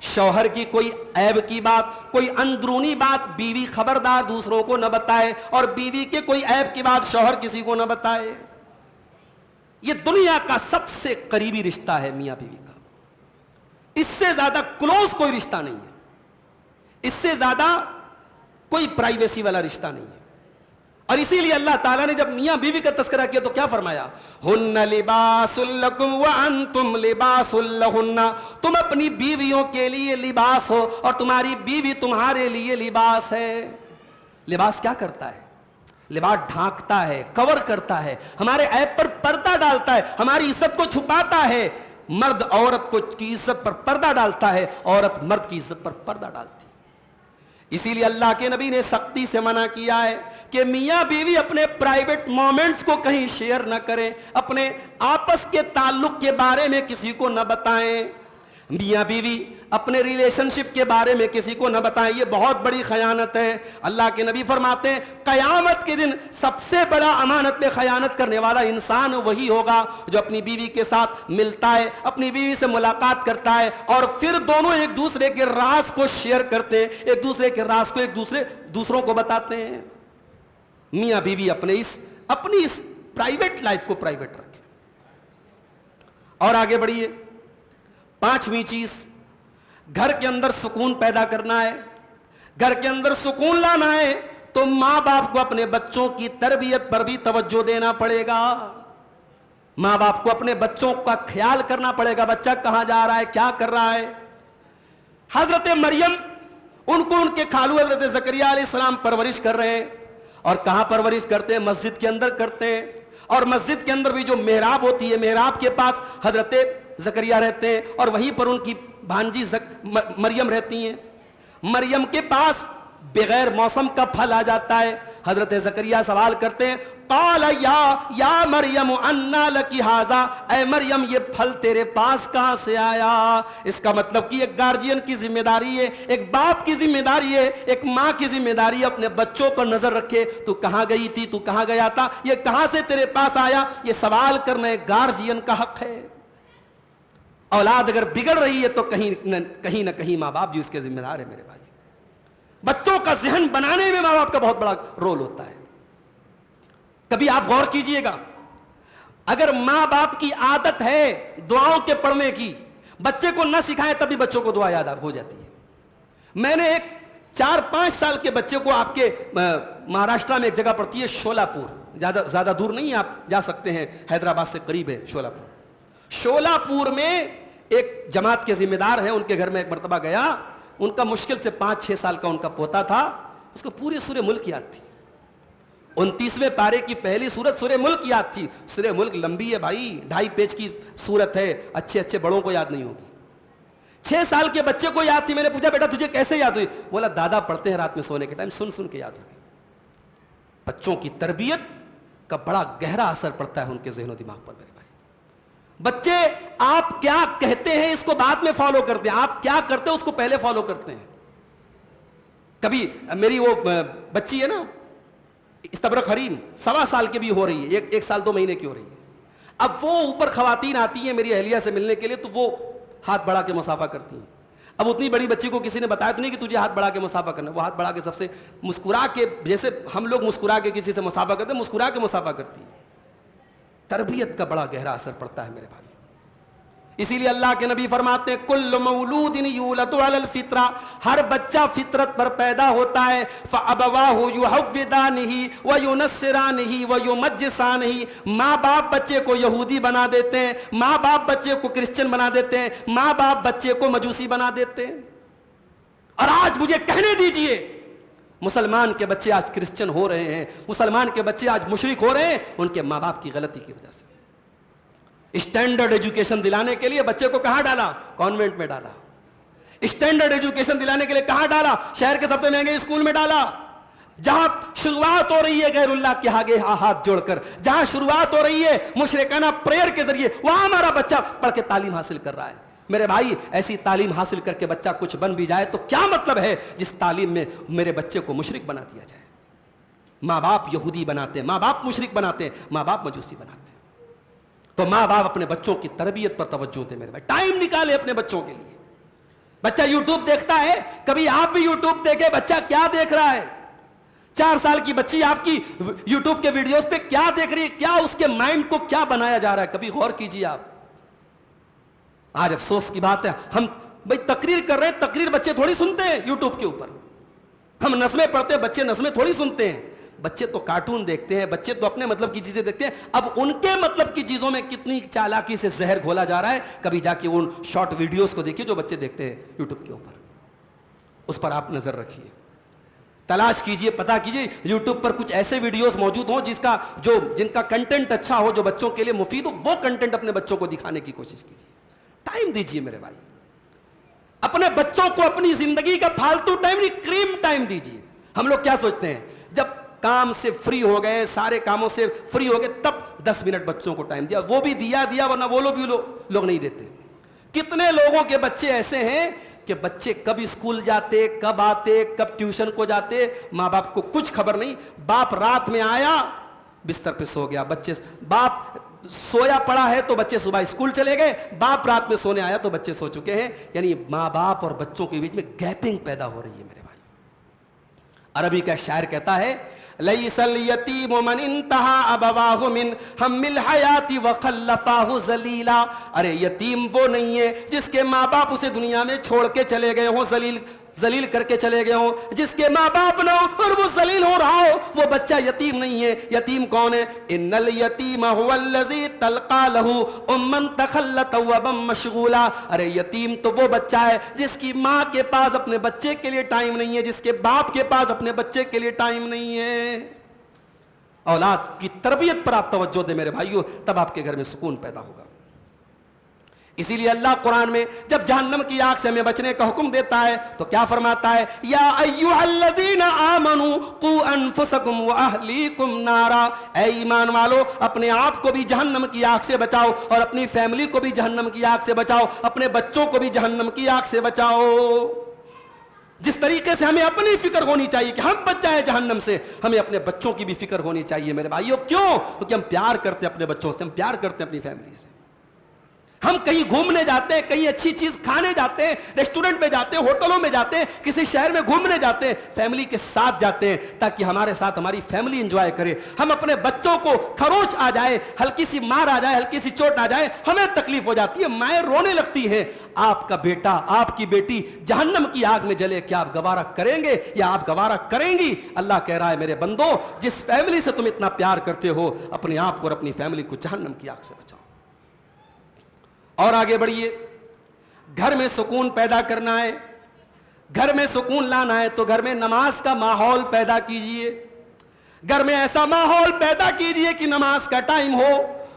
شوہر کی کوئی عیب کی بات, کوئی اندرونی بات بیوی خبردار دوسروں کو نہ بتائے, اور بیوی کے کوئی عیب کی بات شوہر کسی کو نہ بتائے. یہ دنیا کا سب سے قریبی رشتہ ہے میاں بیوی کا. اس سے زیادہ کلوز کوئی رشتہ نہیں ہے, اس سے زیادہ کوئی پرائیویسی والا رشتہ نہیں ہے. اور اسی لیے اللہ تعالیٰ نے جب میاں بیوی کا تذکرہ کیا تو کیا فرمایا؟ ہن لباس لکم وانتم لباس لہن, تم اپنی بیویوں کے لیے لباس ہو اور تمہاری بیوی تمہارے لیے لباس ہے. لباس کیا کرتا ہے؟ لباس ڈھانکتا ہے, کور کرتا ہے, ہمارے عیب پر پردہ ڈالتا ہے, ہماری عزت کو چھپاتا ہے. مرد عورت کی عزت پر پردہ ڈالتا ہے, عورت مرد کی عزت پر پردہ ڈالتی ہے. اسی لیے اللہ کے نبی نے سختی سے منع کیا ہے کہ میاں بیوی اپنے پرائیویٹ مومنٹس کو کہیں شیئر نہ کریں, اپنے آپس کے تعلق کے بارے میں کسی کو نہ بتائیں. میاں بیوی اپنے ریلیشن شپ کے بارے میں کسی کو نہ بتائیں، یہ بہت بڑی خیانت ہے۔ اللہ کے نبی فرماتے ہیں قیامت کے دن سب سے بڑا امانت میں خیانت کرنے والا انسان وہی ہوگا جو اپنی بیوی کے ساتھ ملتا ہے، اپنی بیوی سے ملاقات کرتا ہے اور پھر دونوں ایک دوسرے کے راز کو شیئر کرتے ہیں، ایک دوسرے کے راز کو دوسروں کو بتاتے ہیں۔ میاں بیوی اپنی اس پرائیویٹ لائف کو پرائیویٹ رکھے۔ اور آگے بڑھیے، 5ویں چیز، گھر کے اندر سکون پیدا کرنا ہے، گھر کے اندر سکون لانا ہے تو ماں باپ کو اپنے بچوں کی تربیت پر بھی توجہ دینا پڑے گا۔ ماں باپ کو اپنے بچوں کا خیال کرنا پڑے گا، بچہ کہاں جا رہا ہے، کیا کر رہا ہے۔ حضرت مریم، ان کو ان کے خالو حضرت زکریا علیہ السلام پرورش کر رہے ہیں، اور کہاں پرورش کرتے ہیں؟ مسجد کے اندر کرتے ہیں، اور مسجد کے اندر بھی جو محراب ہوتی ہے، محراب کے پاس حضرت زکریا رہتے ہیں اور وہیں پر ان کی بھانجی مریم رہتی ہیں۔ مریم کے پاس بغیر موسم کا پھل آ جاتا ہے، حضرت زکریا سوال کرتے ہیں قال یا مریم انا لکی ھذا، اے مریم یہ پھل تیرے پاس کہاں سے آیا؟ اس کا مطلب کہ ایک گارجین کی ذمہ داری ہے، ایک باپ کی ذمہ داری ہے، ایک ماں کی ذمہ داری ہے اپنے بچوں پر نظر رکھے۔ تو کہاں گئی تھی، تو کہاں گیا تھا، یہ کہاں سے تیرے پاس آیا، یہ سوال کرنا ایک گارجین کا حق ہے۔ اولاد اگر بگڑ رہی ہے تو کہیں نہ کہیں ماں باپ جو اس کے ذمہ دار ہے۔ میرے بھائی، بچوں کا ذہن بنانے میں ماں باپ کا بہت بڑا رول ہوتا ہے۔ کبھی آپ غور کیجئے گا، اگر ماں باپ کی عادت ہے دعاؤں کے پڑھنے کی، بچے کو نہ سکھائے تبھی بچوں کو دعا یاد ہو جاتی ہے۔ میں نے ایک 4-5 سال کے بچے کو، آپ کے مہاراشٹرا میں ایک جگہ پڑتی ہے شولاپور، زیادہ دور نہیں ہے، آپ جا سکتے ہیں، حیدرآباد سے قریب ہے شولاپور۔ شولاپور میں ایک جماعت کے ذمہ دار ہیں، ان کے گھر میں ایک مرتبہ گیا، ان کا مشکل سے 5-6 سال کا ان کا پوتا تھا، اس کو پوری سورہ ملک یاد تھی، 29ویں پارے کی پہلی سورت سورہ ملک یاد تھی۔ سورہ ملک لمبی ہے بھائی، 2.5 پیج کی سورت ہے، اچھے بڑوں کو یاد نہیں ہوگی۔ 6 سال کے بچے کو یاد تھی۔ میں نے پوچھا بیٹا تجھے کیسے یاد ہوئی؟ بولا دادا پڑھتے ہیں رات میں سونے کے ٹائم، سن کے یاد ہوگی۔ بچوں کی تربیت کا بڑا گہرا اثر پڑتا ہے ان کے ذہن و دماغ پر۔ میرے بھائی، بچے آپ کیا کہتے ہیں اس کو بعد میں فالو کرتے ہیں، آپ کیا کرتے ہیں اس کو پہلے فالو کرتے ہیں۔ کبھی میری وہ بچی ہے نا استبرق حریم، 1.25 سال کی بھی ہو رہی ہے، 1 سال 2 مہینے کی ہو رہی ہے۔ اب وہ اوپر خواتین آتی ہیں میری اہلیہ سے ملنے کے لیے، تو وہ ہاتھ بڑھا کے مصافحہ کرتی ہیں۔ اب اتنی بڑی بچی کو کسی نے بتایا تو نہیں کہ تجھے ہاتھ بڑھا کے مصافحہ کرنا، وہ ہاتھ بڑھا کے سب سے مسکرا کے، جیسے ہم لوگ مسکرا کے کسی سے مصافحہ کرتے ہیں، مسکرا کے مصافحہ کرتی ہے۔ تربیت کا بڑا گہرا اثر پڑتا ہے میرے بھائی۔ اسی لیے اللہ کے نبی فرماتے ہیں کل مولود یولد علی الفطرہ، ہر بچہ فطرت پر پیدا ہوتا ہے، فابواہ یحودانہ وینصرانہ ویمجسانہ، ماں باپ بچے کو یہودی بنا دیتے ہیں، ماں باپ بچے کو کرسچن بنا دیتے ہیں، ماں باپ بچے کو مجوسی بنا دیتے ہیں۔ اور آج مجھے کہنے دیجئے، مسلمان کے بچے آج کرسچن ہو رہے ہیں، مسلمان کے بچے آج مشرک ہو رہے ہیں، ان کے ماں باپ کی غلطی کی وجہ سے۔ اسٹینڈرڈ ایجوکیشن دلانے کے لیے بچے کو کہاں ڈالا؟ کانوینٹ میں ڈالا۔ اسٹینڈرڈ ایجوکیشن دلانے کے لیے کہاں ڈالا؟ شہر کے سب سے مہنگے اسکول میں ڈالا۔ جہاں شروعات ہو رہی ہے غیر اللہ کے آگے ہاتھ جوڑ کر، جہاں شروعات ہو رہی ہے مشرکانہ پریئر کے ذریعے، وہاں ہمارا بچہ پڑھ کے تعلیم حاصل کر رہا ہے۔ میرے بھائی، ایسی تعلیم حاصل کر کے بچہ کچھ بن بھی جائے تو کیا مطلب ہے جس تعلیم میں میرے بچے کو مشرک بنا دیا جائے؟ ماں باپ یہودی بناتے ہیں، ماں باپ مشرک بناتے ہیں، ماں باپ مجوسی بناتے ہیں۔ تو ماں باپ اپنے بچوں کی تربیت پر توجہ دیں میرے بھائی، ٹائم نکالے اپنے بچوں کے لیے۔ بچہ یوٹیوب دیکھتا ہے، کبھی آپ بھی یوٹیوب دیکھے بچہ کیا دیکھ رہا ہے۔ 4 سال کی بچی آپ کی یوٹیوب کے ویڈیوز پہ کیا دیکھ رہی ہے، کیا اس کے مائنڈ کو کیا بنایا جا رہا ہے، کبھی غور کیجیے آپ۔ آج افسوس کی بات ہے، ہم بھائی تقریر کر رہے ہیں، تقریر بچے تھوڑی سنتے ہیں یوٹیوب کے اوپر۔ ہم نظمیں پڑھتے ہیں، بچے نظمیں تھوڑی سنتے ہیں۔ بچے تو کارٹون دیکھتے ہیں، بچے تو اپنے مطلب کی چیزیں دیکھتے ہیں۔ اب ان کے مطلب کی چیزوں میں کتنی چالاکی سے زہر گھولا جا رہا ہے، کبھی جا کے ان شارٹ ویڈیوز کو دیکھیے جو بچے دیکھتے ہیں یوٹیوب کے اوپر، اس پر آپ نظر رکھیے، تلاش کیجئے، پتا کیجئے یوٹیوب پر کچھ ایسے ویڈیوز موجود ہوں جن کا کنٹینٹ اچھا ہو، جو بچوں کے لیے مفید ہو، وہ کنٹینٹ اپنے بچوں کو دکھانے کی کوشش کیجئے۔ ٹائم دیجئے میرے بھائی، اپنے بچوں کو اپنی زندگی کا فالتو ٹائم نہیں، کریم ٹائم دیجئے۔ ہم لوگ کیا سوچتے ہیں، جب کام سے فری ہو گئے، سارے کاموں سے فری ہو گئے، تب 10 منٹ بچوں کو ٹائم دیا، وہ بھی دیا ورنہ وہ لوگ نہیں دیتے۔ کتنے لوگوں کے بچے ایسے ہیں کہ بچے کب اسکول جاتے، کب آتے، کب ٹیوشن کو جاتے، ماں باپ کو کچھ خبر نہیں. باپ رات میں آیا بستر پہ سو گیا، بچے باپ سویا پڑا ہے تو بچے صبح اسکول چلے گئے، باپ رات میں سونے آیا تو بچے سو چکے ہیں. یعنی ماں باپ اور بچوں کے بیچ میں گیپنگ پیدا ہو رہی ہے میرے بھائی. عربی کا شاعر کہتا ہے لیس الیتیم من انتہا ابواہ من ہم الحیات وخلفاہ ذلیلا. ارے یتیم وہ نہیں ہے جس کے ماں باپ اسے دنیا میں چھوڑ کے چلے گئے ہوں، ذلیل کر کے چلے گئے ہوں. جس کے ماں باپ نہ ہو اور وہ ذلیل ہو رہا ہو وہ بچہ یتیم نہیں ہے. یتیم کون ہے؟ ان الیتیم هو الذی تلقى له اما تخلت وابا مشغولا. ارے یتیم تو وہ بچہ ہے جس کی ماں کے پاس اپنے بچے کے لیے ٹائم نہیں ہے، جس کے باپ کے پاس اپنے بچے کے لیے ٹائم نہیں ہے. اولاد کی تربیت پر آپ توجہ دیں میرے بھائیوں، تب آپ کے گھر میں سکون پیدا ہوگا. اسی لیے اللہ قرآن میں جب جہنم کی آگ سے ہمیں بچنے کا حکم دیتا ہے تو کیا فرماتا ہے؟ یا ایھا الذین آمنوا قوا انفسکم واہلیکم نارا. اے ایمان والو اپنے آپ کو بھی جہنم کی آگ سے بچاؤ اور اپنی فیملی کو بھی جہنم کی آگ سے بچاؤ، اپنے بچوں کو بھی جہنم کی آگ سے بچاؤ. جس طریقے سے ہمیں اپنی فکر ہونی چاہیے کہ ہم بچ جائیں جہنم سے، ہمیں اپنے بچوں کی بھی فکر ہونی چاہیے میرے بھائیوں. کیوں؟ کیونکہ ہم پیار کرتے ہیں اپنے بچوں سے، ہم پیار کرتے ہیں اپنی فیملی سے. ہم کہیں گھومنے جاتے ہیں، کہیں اچھی چیز کھانے جاتے ہیں، ریسٹورنٹ میں جاتے ہیں، ہوٹلوں میں جاتے ہیں، کسی شہر میں گھومنے جاتے ہیں، فیملی کے ساتھ جاتے ہیں تاکہ ہمارے ساتھ ہماری فیملی انجوائے کرے. ہم اپنے بچوں کو خروش آ جائے، ہلکی سی مار آ جائے، ہلکی سی چوٹ آ جائے، ہمیں تکلیف ہو جاتی ہے، مائیں رونے لگتی ہیں. آپ کا بیٹا، آپ کی بیٹی جہنم کی آگ میں جلے، کیا آپ گوارا کریں گے یا آپ گوارا کریں گی؟ اللہ کہہ رہا ہے میرے بندو، جس فیملی سے تم اتنا پیار کرتے ہو اپنے آپ کو اور اپنی فیملی کو جہنم کی آگ سے بچاؤ. اور آگے بڑھیے. گھر میں سکون پیدا کرنا ہے، گھر میں سکون لانا ہے تو گھر میں نماز کا ماحول پیدا کیجئے. گھر میں ایسا ماحول پیدا کیجئے کہ نماز کا ٹائم ہو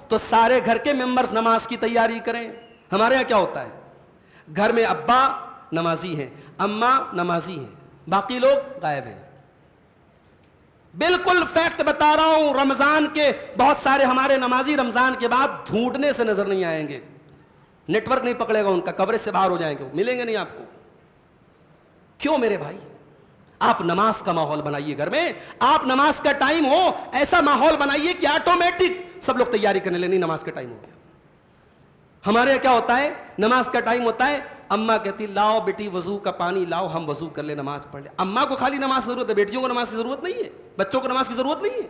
تو سارے گھر کے ممبرز نماز کی تیاری کریں. ہمارے یہاں کیا ہوتا ہے؟ گھر میں ابا نمازی ہیں، اماں نمازی ہیں، باقی لوگ غائب ہیں. بالکل فیکٹ بتا رہا ہوں، رمضان کے بہت سارے ہمارے نمازی رمضان کے بعد ڈھونڈنے سے نظر نہیں آئیں گے. نیٹ ورک نہیں پکڑے گا ان کا، کوریج سے باہر ہو جائیں گے، ملیں گے نہیں آپ کو. کیوں میرے بھائی؟ آپ نماز کا ماحول بنائیے گھر میں. آپ نماز کا ٹائم ہو ایسا ماحول بنائیے کہ آٹومیٹک سب لوگ تیاری کرنے لیں، نہیں نماز کا ٹائم ہو گیا. ہمارے یہاں کیا ہوتا ہے؟ نماز کا ٹائم ہوتا ہے، اماں کہتی لاؤ بیٹی وضو کا پانی لاؤ، ہم وضو کر لیں نماز پڑھ لیں. اماں کو خالی نماز کی ضرورت ہے، بیٹیوں کو نماز کی ضرورت نہیں ہے، بچوں کو نماز کی ضرورت نہیں ہے.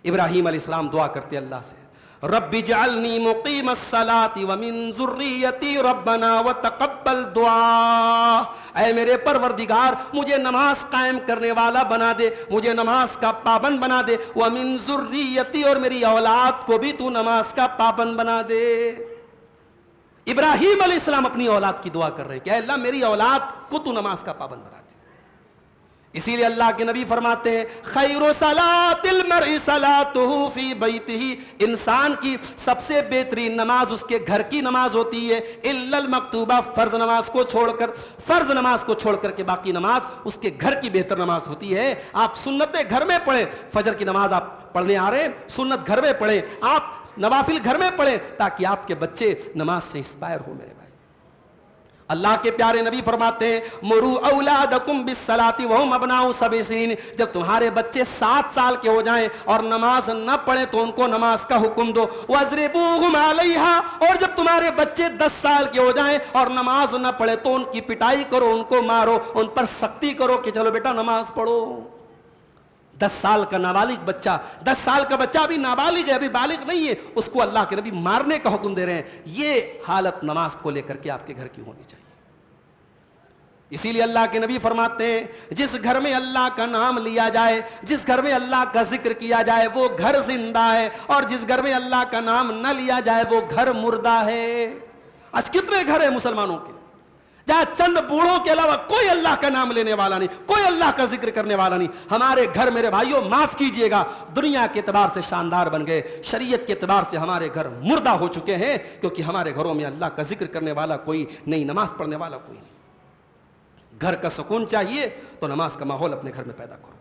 ابراہیم علیہ السلام دعا کرتے اللہ سے، رب اجعلنی مقیم الصلاۃ ومن ذریتی ربنا وتقبل دعا. اے میرے پروردگار مجھے نماز قائم کرنے والا بنا دے، مجھے نماز کا پابند بنا دے، ومن ذریتی اور میری اولاد کو بھی تو نماز کا پابند بنا دے. ابراہیم علیہ السلام اپنی اولاد کی دعا کر رہے ہیں کہ اے اللہ میری اولاد کو تو نماز کا پابند بنا دے. اسی لیے اللہ کے نبی فرماتے ہیں خیر صلاۃ المرء صلاتہ فی بیتہ. انسان کی سب سے بہترین نماز اس کے گھر کی نماز ہوتی ہے، الا المکتوبہ، فرض نماز کو چھوڑ کر کے باقی نماز اس کے گھر کی بہتر نماز ہوتی ہے. آپ سنتیں گھر میں پڑھیں، فجر کی نماز آپ پڑھنے آ رہے ہیں سنت گھر میں پڑھیں، آپ نوافل گھر میں پڑھیں تاکہ آپ کے بچے نماز سے انسپائر ہو میرے بھائی. اللہ کے پیارے نبی فرماتے ہیں مرو اولادکم بالصلاۃ وہم ابناء 7 سنین. جب تمہارے بچے 7 سال کے ہو جائیں اور نماز نہ پڑھیں تو ان کو نماز کا حکم دو. واضربوہم علیہا. اور جب تمہارے بچے 10 سال کے ہو جائیں اور نماز نہ پڑھیں تو ان کی پٹائی کرو، ان کو مارو، ان پر سختی کرو کہ چلو بیٹا نماز پڑھو. 10 سال کا نابالغ بچہ، 10 سال کا بچہ ابھی نابالغ ہے، ابھی بالغ نہیں ہے، اس کو اللہ کے نبی مارنے کا حکم دے رہے ہیں. یہ حالت نماز کو لے کر کے آپ کے گھر کی ہونی چاہیے. اسی لیے اللہ کے نبی فرماتے ہیں جس گھر میں اللہ کا نام لیا جائے، جس گھر میں اللہ کا ذکر کیا جائے وہ گھر زندہ ہے، اور جس گھر میں اللہ کا نام نہ لیا جائے وہ گھر مردہ ہے. آج کتنے گھر ہیں مسلمانوں کے جہاں چند بوڑھوں کے علاوہ کوئی اللہ کا نام لینے والا نہیں، کوئی اللہ کا ذکر کرنے والا نہیں. ہمارے گھر میرے بھائیوں معاف کیجئے گا دنیا کے اعتبار سے شاندار بن گئے، شریعت کے اعتبار سے ہمارے گھر مردہ ہو چکے ہیں، کیونکہ ہمارے گھروں میں اللہ کا ذکر کرنے والا کوئی نہیں، نماز پڑھنے والا کوئی نہیں. گھر کا سکون چاہیے تو نماز کا ماحول اپنے گھر میں پیدا کرو.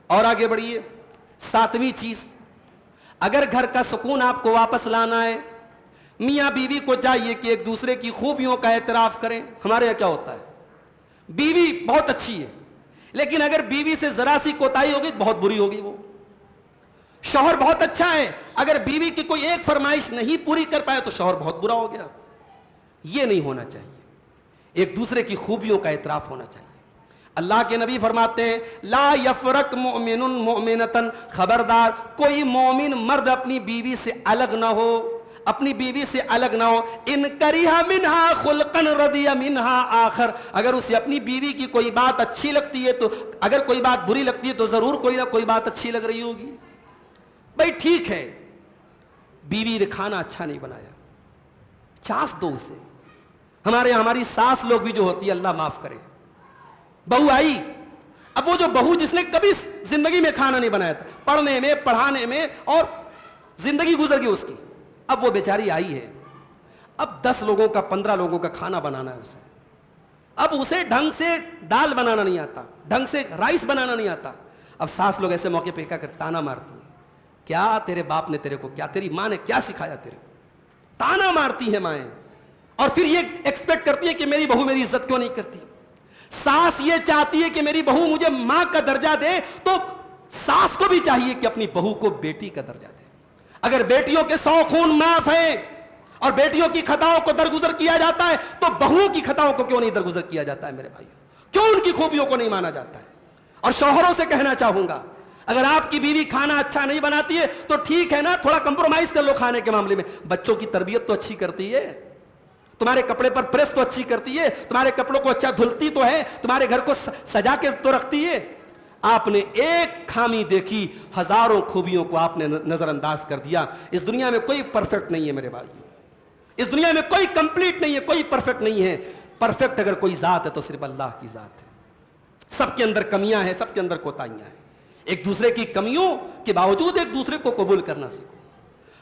اور آگے بڑھیے. 7ویں چیز، اگر گھر کا سکون آپ کو واپس لانا ہے، میاں بیوی کو چاہیے کہ ایک دوسرے کی خوبیوں کا اعتراف کریں. ہمارے یہاں کیا ہوتا ہے, بیوی بہت اچھی ہے لیکن اگر بیوی سے ذرا سی کوتاہی ہوگی بہت بری ہوگی. وہ شوہر بہت اچھا ہے, اگر بیوی کی کوئی ایک فرمائش نہیں پوری کر پائے تو شوہر بہت برا ہو گیا. یہ نہیں ہونا چاہیے, ایک دوسرے کی خوبیوں کا اعتراف ہونا چاہیے. اللہ کے نبی فرماتے ہیں لا یفرق مؤمن مؤمنۃ, خبردار کوئی مومن مرد اپنی بیوی سے الگ نہ ہو, اپنی بیوی سے الگ نہ ہو. ان کریہ منہا خلقا رضی منہا آخر, اگر اسے اپنی بیوی کی کوئی بات اچھی لگتی ہے تو, اگر کوئی بات بری لگتی ہے تو ضرور کوئی نہ کوئی بات اچھی لگ رہی ہوگی. بھائی ٹھیک ہے, بیوی نے کھانا اچھا نہیں بنایا, چاس دو اسے. ہمارے ہماری ساس لوگ بھی جو ہوتی ہے اللہ معاف کرے, بہو آئی, اب وہ جو بہو جس نے کبھی زندگی میں کھانا نہیں بنایا تھا, پڑھنے میں پڑھانے میں اور زندگی گزر گئی اس کی, اب وہ بیچاری آئی ہے, اب 10 لوگوں کا 15 لوگوں کا کھانا بنانا ہے اسے. اب اسے ڈھنگ سے دال بنانا نہیں آتا, ڈھنگ سے رائس بنانا نہیں آتا. اب ساس لوگ ایسے موقع پہ کیا کرتے, تانا مارتی ہیں, کیا تیرے باپ نے تیرے کو, کیا تیری ماں نے کیا سکھایا تیرے کو. تانا مارتی ہے مائیں, اور پھر یہ ایکسپیکٹ کرتی ہے کہ میری بہو میری عزت کیوں نہیں کرتی. ساس یہ چاہتی ہے کہ میری بہو مجھے ماں کا درجہ دے, تو ساس کو بھی چاہیے کہ اپنی بہو کو بیٹی کا درجہ دے. اگر بیٹیوں کے 100 خون معاف ہیں اور بیٹیوں کی خطاؤں کو درگزر کیا جاتا ہے تو بہوؤں کی خطاؤں کو کیوں نہیں درگزر کیا جاتا ہے میرے بھائیوں, کیوں ان کی خوبیوں کو نہیں مانا جاتا ہے. اور شوہروں سے کہنا چاہوں گا, اگر آپ کی بیوی کھانا اچھا نہیں بناتی ہے تو ٹھیک ہے نا, تھوڑا کمپرومائز کر لو کھانے کے معاملے میں. بچوں کی تربیت تو اچھی کرتی ہے, تمہارے کپڑے پر پریس تو اچھی کرتی ہے, تمہارے کپڑوں کو اچھا دھلتی تو ہے, تمہارے گھر کو سجا کے تو رکھتی ہے. آپ نے ایک خامی دیکھی, ہزاروں خوبیوں کو آپ نے نظر انداز کر دیا. اس دنیا میں کوئی پرفیکٹ نہیں ہے میرے بھائیو, اس دنیا میں کوئی کمپلیٹ نہیں ہے, کوئی پرفیکٹ نہیں ہے. پرفیکٹ اگر کوئی ذات ہے تو صرف اللہ کی ذات ہے. سب کے اندر کمیاں ہیں, سب کے اندر کوتاہیاں ہیں. ایک دوسرے کی کمیوں کے باوجود ایک دوسرے کو قبول کرنا سیکھو.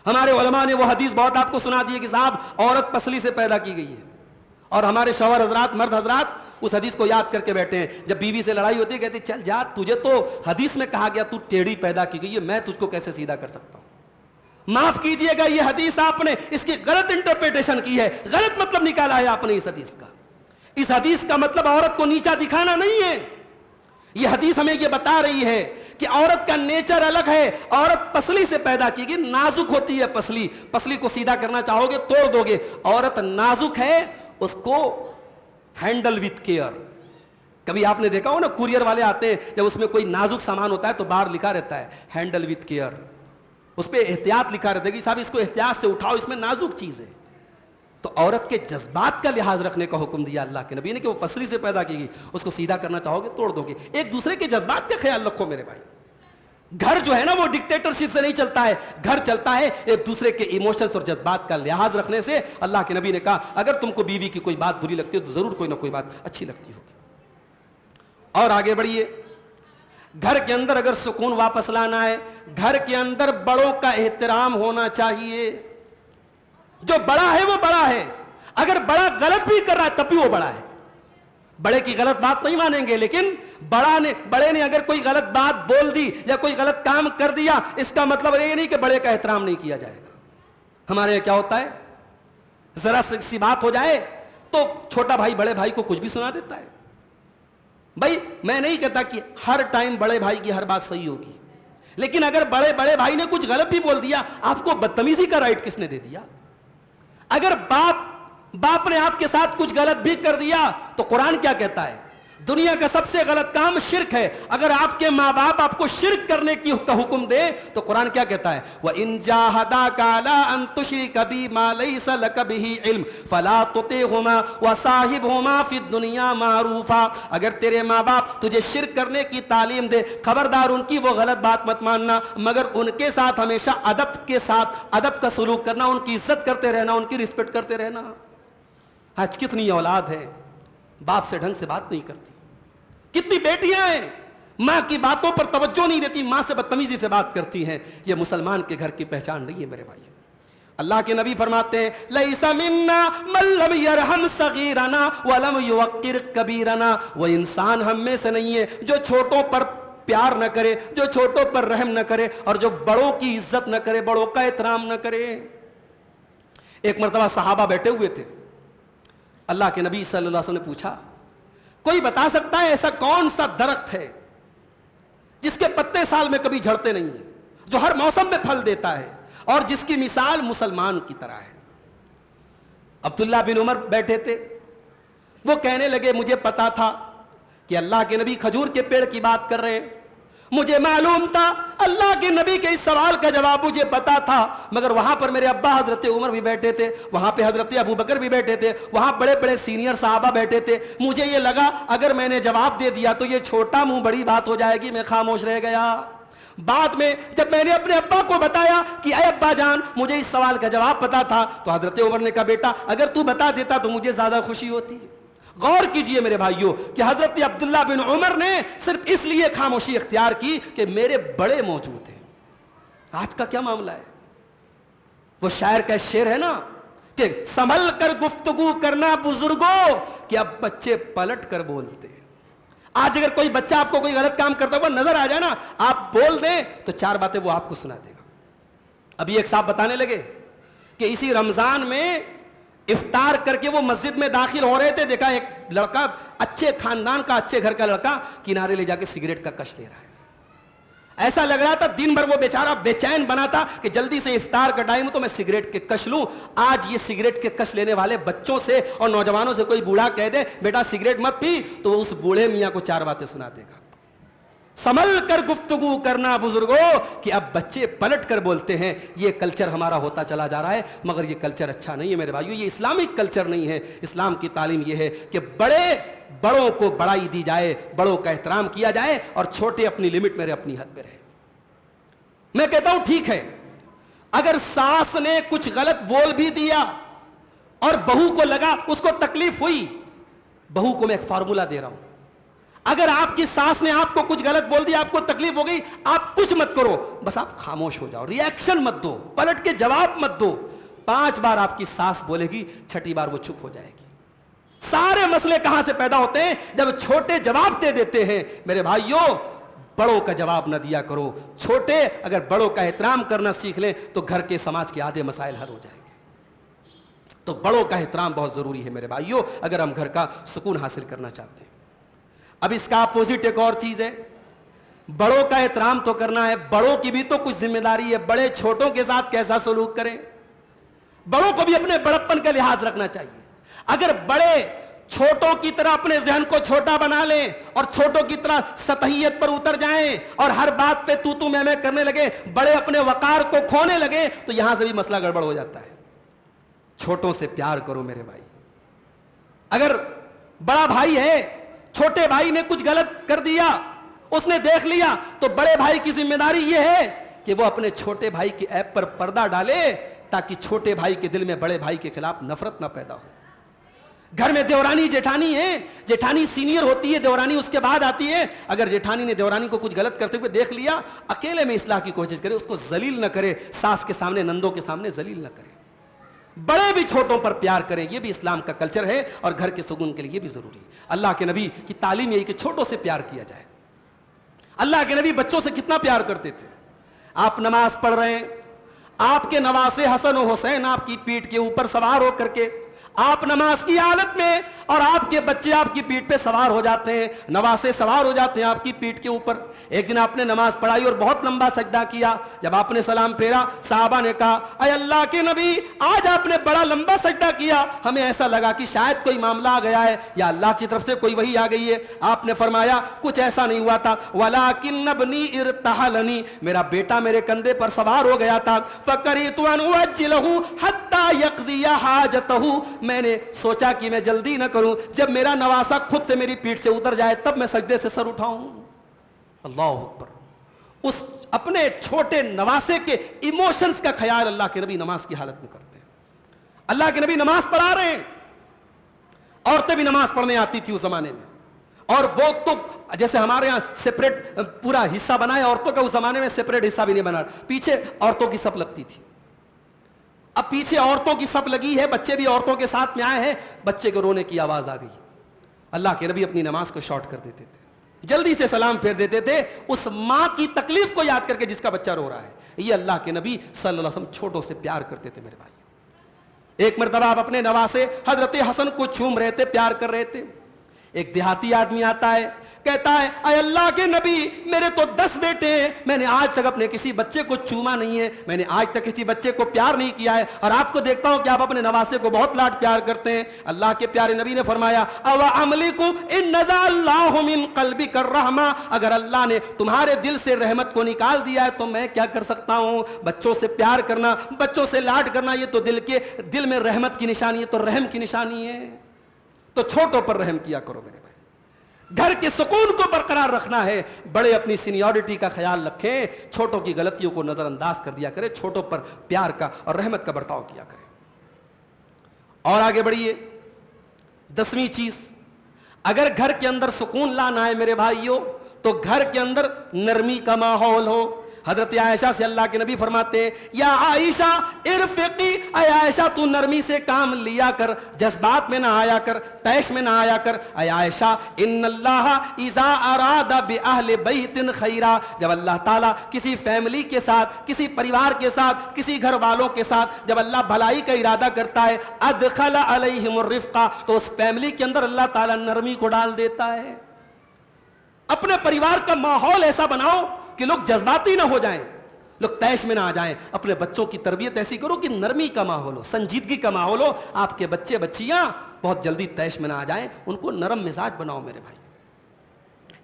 ہمارے علماء نے وہ حدیث بہت آپ کو سنا دی ہے کہ صاحب عورت پسلی سے پیدا کی گئی ہے, اور ہمارے شوہر حضرات, مرد حضرات اس حدیث کو یاد کر کے بیٹھے ہیں. جب بیوی سے لڑائی ہوتی ہے کہتے چل جا, تجھے تو حدیث میں کہا گیا تو ٹیڑھی پیدا کی گئی ہے, میں تجھ کو کیسے سیدھا کر سکتا ہوں. معاف کیجئے گا, یہ حدیث آپ نے اس کی غلط انٹرپریٹیشن کی ہے, غلط مطلب نکالا ہے آپ نے اس حدیث کا. اس حدیث کا مطلب عورت کو نیچا دکھانا نہیں ہے. یہ حدیث ہمیں یہ بتا رہی ہے کہ عورت کا نیچر الگ ہے. عورت پسلی سے پیدا کی گئی, نازک ہوتی ہے پسلی, پسلی کو سیدھا کرنا چاہو گے توڑ دو گے. عورت نازک ہے, اس کو ہینڈل وتھ کیئر. کبھی آپ نے دیکھا ہو نا, کوریئر والے آتے ہیں, جب اس میں کوئی نازک سامان ہوتا ہے تو باہر لکھا رہتا ہے ہینڈل وتھ کیئر, اس پہ احتیاط لکھا رہتا ہے کہ صاحب اس کو احتیاط سے اٹھاؤ, اس میں نازک چیز ہے. تو عورت کے جذبات کا لحاظ رکھنے کا حکم دیا اللہ کے نبی نے کہ وہ پسلی سے پیدا کی گئی, اس کو سیدھا کرنا چاہو گے توڑ دو گے. ایک دوسرے کے جذبات کا خیال رکھو میرے بھائی. گھر جو ہے نا وہ ڈکٹیٹرشپ سے نہیں چلتا ہے, گھر چلتا ہے ایک دوسرے کے ایموشنز اور جذبات کا لحاظ رکھنے سے. اللہ کے نبی نے کہا اگر تم کو بیوی کی کوئی بات بری لگتی ہے تو ضرور کوئی نہ کوئی بات اچھی لگتی ہوگی. اور آگے بڑھیے, گھر کے اندر اگر سکون واپس لانا ہے, گھر کے اندر بڑوں کا احترام ہونا چاہیے. جو بڑا ہے وہ بڑا ہے, اگر بڑا غلط بھی کر رہا ہے تب بھی وہ بڑا ہے. بڑے کی غلط بات نہیں مانیں گے, لیکن بڑے نے اگر کوئی غلط بات بول دی یا کوئی غلط کام کر دیا, اس کا مطلب یہ نہیں کہ بڑے کا احترام نہیں کیا جائے گا. ہمارے یہاں کیا ہوتا ہے, ذرا سی بات ہو جائے تو چھوٹا بھائی بڑے بھائی کو کچھ بھی سنا دیتا ہے. بھائی میں نہیں کہتا کہ ہر ٹائم بڑے بھائی کی ہر بات صحیح ہوگی, لیکن اگر بڑے بھائی نے کچھ غلط بھی بول دیا, آپ کو بدتمیزی کا رائٹ کس نے دے دیا؟ اگر باپ نے آپ کے ساتھ کچھ غلط بھی کر دیا تو قرآن کیا کہتا ہے؟ دنیا کا سب سے غلط کام شرک ہے. اگر آپ کے ماں باپ آپ کو شرک کرنے کی حکم دے تو قرآن کیا کہتا ہے؟ وَإِن جَاهَدَاكَ عَلَىٰ أَن تُشْرِكَ بِي مَا لَيْسَ لَكَ بِهِ عِلْمٌ فَلَا تُطِعْهُمَا وَصَاحِبْهُمَا فِي الدُّنْيَا مَعْرُوفًا. اگر تیرے ماں باپ تجھے شرک کرنے کی تعلیم دے, خبردار ان کی وہ غلط بات مت ماننا, مگر ان کے ساتھ ہمیشہ ادب کا سلوک کرنا, ان کی عزت کرتے رہنا, ان کی رسپیکٹ کرتے رہنا. آج کتنی اولاد ہے باپ سے ڈھنگ سے بات نہیں کرتی, کتنی بیٹیاں ہیں ماں کی باتوں پر توجہ نہیں دیتی, ماں سے بدتمیزی سے بات کرتی ہیں. یہ مسلمان کے گھر کی پہچان نہیں ہے میرے بھائی. اللہ کے نبی فرماتے ہیں لیس منا من لم یرحم صغیرنا ولم یوقر کبیرنا. وہ انسان ہم میں سے نہیں ہے جو چھوٹوں پر پیار نہ کرے, جو چھوٹوں پر رحم نہ کرے, اور جو بڑوں کی عزت نہ کرے, بڑوں کا احترام نہ کرے. ایک مرتبہ صحابہ بیٹھے ہوئے تھے, اللہ کے نبی صلی اللہ علیہ وسلم نے پوچھا, کوئی بتا سکتا ہے ایسا کون سا درخت ہے جس کے پتے سال میں کبھی جھڑتے نہیں ہیں, جو ہر موسم میں پھل دیتا ہے, اور جس کی مثال مسلمان کی طرح ہے؟ عبداللہ بن عمر بیٹھے تھے, وہ کہنے لگے مجھے پتا تھا کہ اللہ کے نبی کھجور کے پیڑ کی بات کر رہے ہیں, مجھے معلوم تھا اللہ کے نبی کے اس سوال کا جواب مجھے پتا تھا, مگر وہاں پر میرے ابا حضرت عمر بھی بیٹھے تھے, وہاں پہ حضرت ابو بکر بھی بیٹھے تھے, وہاں بڑے بڑے سینئر صحابہ بیٹھے تھے, مجھے یہ لگا اگر میں نے جواب دے دیا تو یہ چھوٹا منہ بڑی بات ہو جائے گی, میں خاموش رہ گیا. بعد میں جب میں نے اپنے ابا کو بتایا کہ اے ابا جان مجھے اس سوال کا جواب پتا تھا, تو حضرت عمر نے کہا بیٹا اگر تو بتا دیتا تو مجھے زیادہ خوشی ہوتی. غور کیجئے میرے بھائیوں کہ حضرت عبداللہ بن عمر نے صرف اس لیے خاموشی اختیار کی کہ میرے بڑے موجود ہیں. آج کا کیا معاملہ ہے؟ وہ شاعر کا شعر ہے نا کہ سنبھل کر گفتگو کرنا بزرگوں کہ اب بچے پلٹ کر بولتے. آج اگر کوئی بچہ آپ کو کوئی غلط کام کرتا ہوا نظر آ جائے نا, آپ بول دیں تو 4 باتیں وہ آپ کو سنا دے گا. ابھی ایک صاحب بتانے لگے کہ اسی رمضان میں افطار کر کے وہ مسجد میں داخل ہو رہے تھے, دیکھا ایک لڑکا اچھے خاندان کا اچھے گھر کا لڑکا کنارے لے جا کے سگریٹ کا کش لے رہا ہے. ایسا لگ رہا تھا دن بھر وہ بیچارہ بے چین بنا تھا کہ جلدی سے افطار کا ٹائم تو میں سگریٹ کے کش لوں. آج یہ سگریٹ کے کش لینے والے بچوں سے اور نوجوانوں سے کوئی بوڑھا کہہ دے بیٹا سگریٹ مت پی, تو اس بوڑھے میاں کو 4 باتیں سنا دے گا. سنبھل کر گفتگو کرنا بزرگوں کہ اب بچے پلٹ کر بولتے ہیں. یہ کلچر ہمارا ہوتا چلا جا رہا ہے, مگر یہ کلچر اچھا نہیں ہے میرے بھائیو, یہ اسلامک کلچر نہیں ہے. اسلام کی تعلیم یہ ہے کہ بڑوں کو بڑائی دی جائے, بڑوں کا احترام کیا جائے, اور چھوٹے اپنی لمٹ میں رہے, اپنی حد میں رہے. میں کہتا ہوں ٹھیک ہے اگر ساس نے کچھ غلط بول بھی دیا اور بہو کو لگا اس کو تکلیف ہوئی, بہو کو میں ایک فارمولا دے رہا ہوں, اگر آپ کی ساس نے آپ کو کچھ غلط بول دیا, آپ کو تکلیف ہو گئی, آپ کچھ مت کرو, بس آپ خاموش ہو جاؤ, ری ایکشن مت دو, پلٹ کے جواب مت دو. 5 بار آپ کی ساس بولے گی, 6ٹھی بار وہ چپ ہو جائے گی. سارے مسئلے کہاں سے پیدا ہوتے ہیں؟ جب چھوٹے جواب دے دیتے ہیں. میرے بھائیوں بڑوں کا جواب نہ دیا کرو. چھوٹے اگر بڑوں کا احترام کرنا سیکھ لیں تو گھر کے سماج کے آدھے مسائل حل ہو جائیں گے. تو بڑوں کا احترام بہت ضروری ہے میرے بھائیوں, اگر ہم گھر کا سکون حاصل کرنا چاہتے ہیں. اب اس کا اپوزٹ ایک اور چیز ہے, بڑوں کا احترام تو کرنا ہے, بڑوں کی بھی تو کچھ ذمہ داری ہے. بڑے چھوٹوں کے ساتھ کیسا سلوک کریں, بڑوں کو بھی اپنے بڑپن کا لحاظ رکھنا چاہیے. اگر بڑے چھوٹوں کی طرح اپنے ذہن کو چھوٹا بنا لیں اور چھوٹوں کی طرح سطحیت پر اتر جائیں اور ہر بات پہ تو میں کرنے لگے, بڑے اپنے وقار کو کھونے لگے, تو یہاں سے بھی مسئلہ گڑبڑ ہو جاتا ہے. چھوٹوں سے پیار کرو میرے بھائی. اگر بڑا بھائی ہے, چھوٹے بھائی نے کچھ غلط کر دیا, اس نے دیکھ لیا, تو بڑے بھائی کی ذمہ داری یہ ہے کہ وہ اپنے چھوٹے بھائی کی ایپ پر پردہ ڈالے تاکہ چھوٹے بھائی کے دل میں بڑے بھائی کے خلاف نفرت نہ پیدا ہو. گھر میں دیورانی جیٹھانی ہے, جیٹھانی سینئر ہوتی ہے, دیورانی اس کے بعد آتی ہے. اگر جیٹھانی نے دیورانی کو کچھ غلط کرتے ہوئے دیکھ لیا, اکیلے میں اصلاح کی کوشش کرے, اس کو ذلیل نہ کرے, ساس کے سامنے نندوں کے سامنے ذلیل نہ کرے. بڑے بھی چھوٹوں پر پیار کریں, یہ بھی اسلام کا کلچر ہے اور گھر کے سکون کے لیے یہ بھی ضروری ہے. اللہ کے نبی کی تعلیم یہی کہ چھوٹوں سے پیار کیا جائے. اللہ کے نبی بچوں سے کتنا پیار کرتے تھے. آپ نماز پڑھ رہے ہیں, آپ کے نواسے حسن و حسین آپ کی پیٹھ کے اوپر سوار ہو کر کے, آپ نماز کی حالت میں, اور آپ کے بچے آپ کی پیٹھ پہ سوار ہو جاتے ہیں, نواسے سوار ہو جاتے ہیں آپ کی پیٹھ کے اوپر. ایک دن آپ نے نماز پڑھائی اور بہت لمبا سجدہ کیا. جب آپ نے سلام پھیرا, صحابہ نے کہا اے اللہ کے نبی آج آپ نے بڑا لمبا سجدہ کیا, ہمیں ایسا لگا کہ شاید کوئی معاملہ آ گیا ہے یا اللہ کی طرف سے کوئی وحی آ گئی ہے. آپ نے فرمایا کچھ ایسا نہیں ہوا تھا, ولکن ابنی ارتحلنی, میرا بیٹا میرے کندھے پر سوار ہو گیا تھا. فکریت ان اعجلہ حتی یقضی حاجتہ, میں نے سوچا کہ میں جلدی نہ کروں, جب میرا نواسا خود سے میری پیٹھ سے اتر جائے تب میں سجدے سے سر اٹھاؤں. اللہ اکبر. اس اپنے چھوٹے نواسے کے ایموشنز کا خیال اللہ کے نبی نماز کی حالت میں کرتے ہیں. اللہ کے نبی نماز پڑھا رہے ہیں, عورتیں بھی نماز پڑھنے آتی تھی اس زمانے میں, اور وہ تو جیسے ہمارے یہاں سیپریٹ پورا حصہ بنایا عورتوں کا, اس زمانے میں سیپریٹ حصہ بھی نہیں بنا, پیچھے عورتوں کی صف لگتی تھی. اب پیچھے عورتوں کی صف لگی ہے, بچے بھی عورتوں کے ساتھ میں آئے ہیں, بچے کو رونے کی آواز آ گئی. اللہ کے نبی اپنی نماز کو شارٹ کر دیتے تھے, جلدی سے سلام پھیر دیتے تھے, اس ماں کی تکلیف کو یاد کر کے جس کا بچہ رو رہا ہے. یہ اللہ کے نبی صلی اللہ علیہ وسلم چھوٹوں سے پیار کرتے تھے میرے بھائی. ایک مرتبہ آپ اپنے نواسے حضرت حسن کو چوم رہے تھے، پیار کر رہے تھے، ایک دیہاتی آدمی آتا ہے، کہتا ہے اے اللہ کے نبی میرے تو 10 بیٹے ہیں، میں نے آج تک اپنے کسی بچے کو چوما نہیں ہے، میں نے آج تک کسی بچے کو پیار نہیں کیا ہے، اور آپ کو دیکھتا ہوں کہ آپ اپنے نواسے کو بہت لاڈ پیار کرتے ہیں۔ اللہ کے پیارے نبی نے فرمایا او املک ان نزع اللہ من قلبک الرحمہ، اگر اللہ نے تمہارے دل سے رحمت کو نکال دیا ہے تو میں کیا کر سکتا ہوں؟ بچوں سے پیار کرنا، بچوں سے لاڈ کرنا، یہ تو دل میں رحمت کی نشانی ہے، تو رحم کی نشانی ہے۔ تو چھوٹوں پر رحم کیا کرو میرے بھائی، گھر کے سکون کو برقرار رکھنا ہے، بڑے اپنی سینیورٹی کا خیال رکھیں، چھوٹوں کی غلطیوں کو نظر انداز کر دیا کرے، چھوٹوں پر پیار کا اور رحمت کا برتاؤ کیا کرے۔ اور آگے بڑھیے، 10ویں چیز، اگر گھر کے اندر سکون لانا ہے میرے بھائیوں تو گھر کے اندر نرمی کا ماحول ہو۔ حضرت عائشہ سے اللہ کے نبی فرماتے ہیں یا عائشہ ارفقی، اے عائشہ تو نرمی سے کام لیا کر، جذبات میں نہ آیا کر، طیش میں نہ آیا کر۔ اے عائشہ ان اللہ اذا اراد باہل بیت خیرا، جب اللہ تعالیٰ کسی فیملی کے ساتھ، کسی پریوار کے ساتھ، کسی گھر والوں کے ساتھ جب اللہ بھلائی کا ارادہ کرتا ہے ادخل علیہم الرفقہ، تو اس فیملی کے اندر اللہ تعالیٰ نرمی کو ڈال دیتا ہے۔ اپنے پریوار کا ماحول ایسا بناؤ کہ لوگ جذباتی نہ ہو جائیں، لوگ طیش میں نہ آ جائیں، اپنے بچوں کی تربیت ایسی کرو کہ نرمی کا ماحول ہو، سنجیدگی کا ماحول ہو، آپ کے بچے بچیاں بہت جلدی طیش میں نہ آ جائیں، ان کو نرم مزاج بناؤ میرے بھائی۔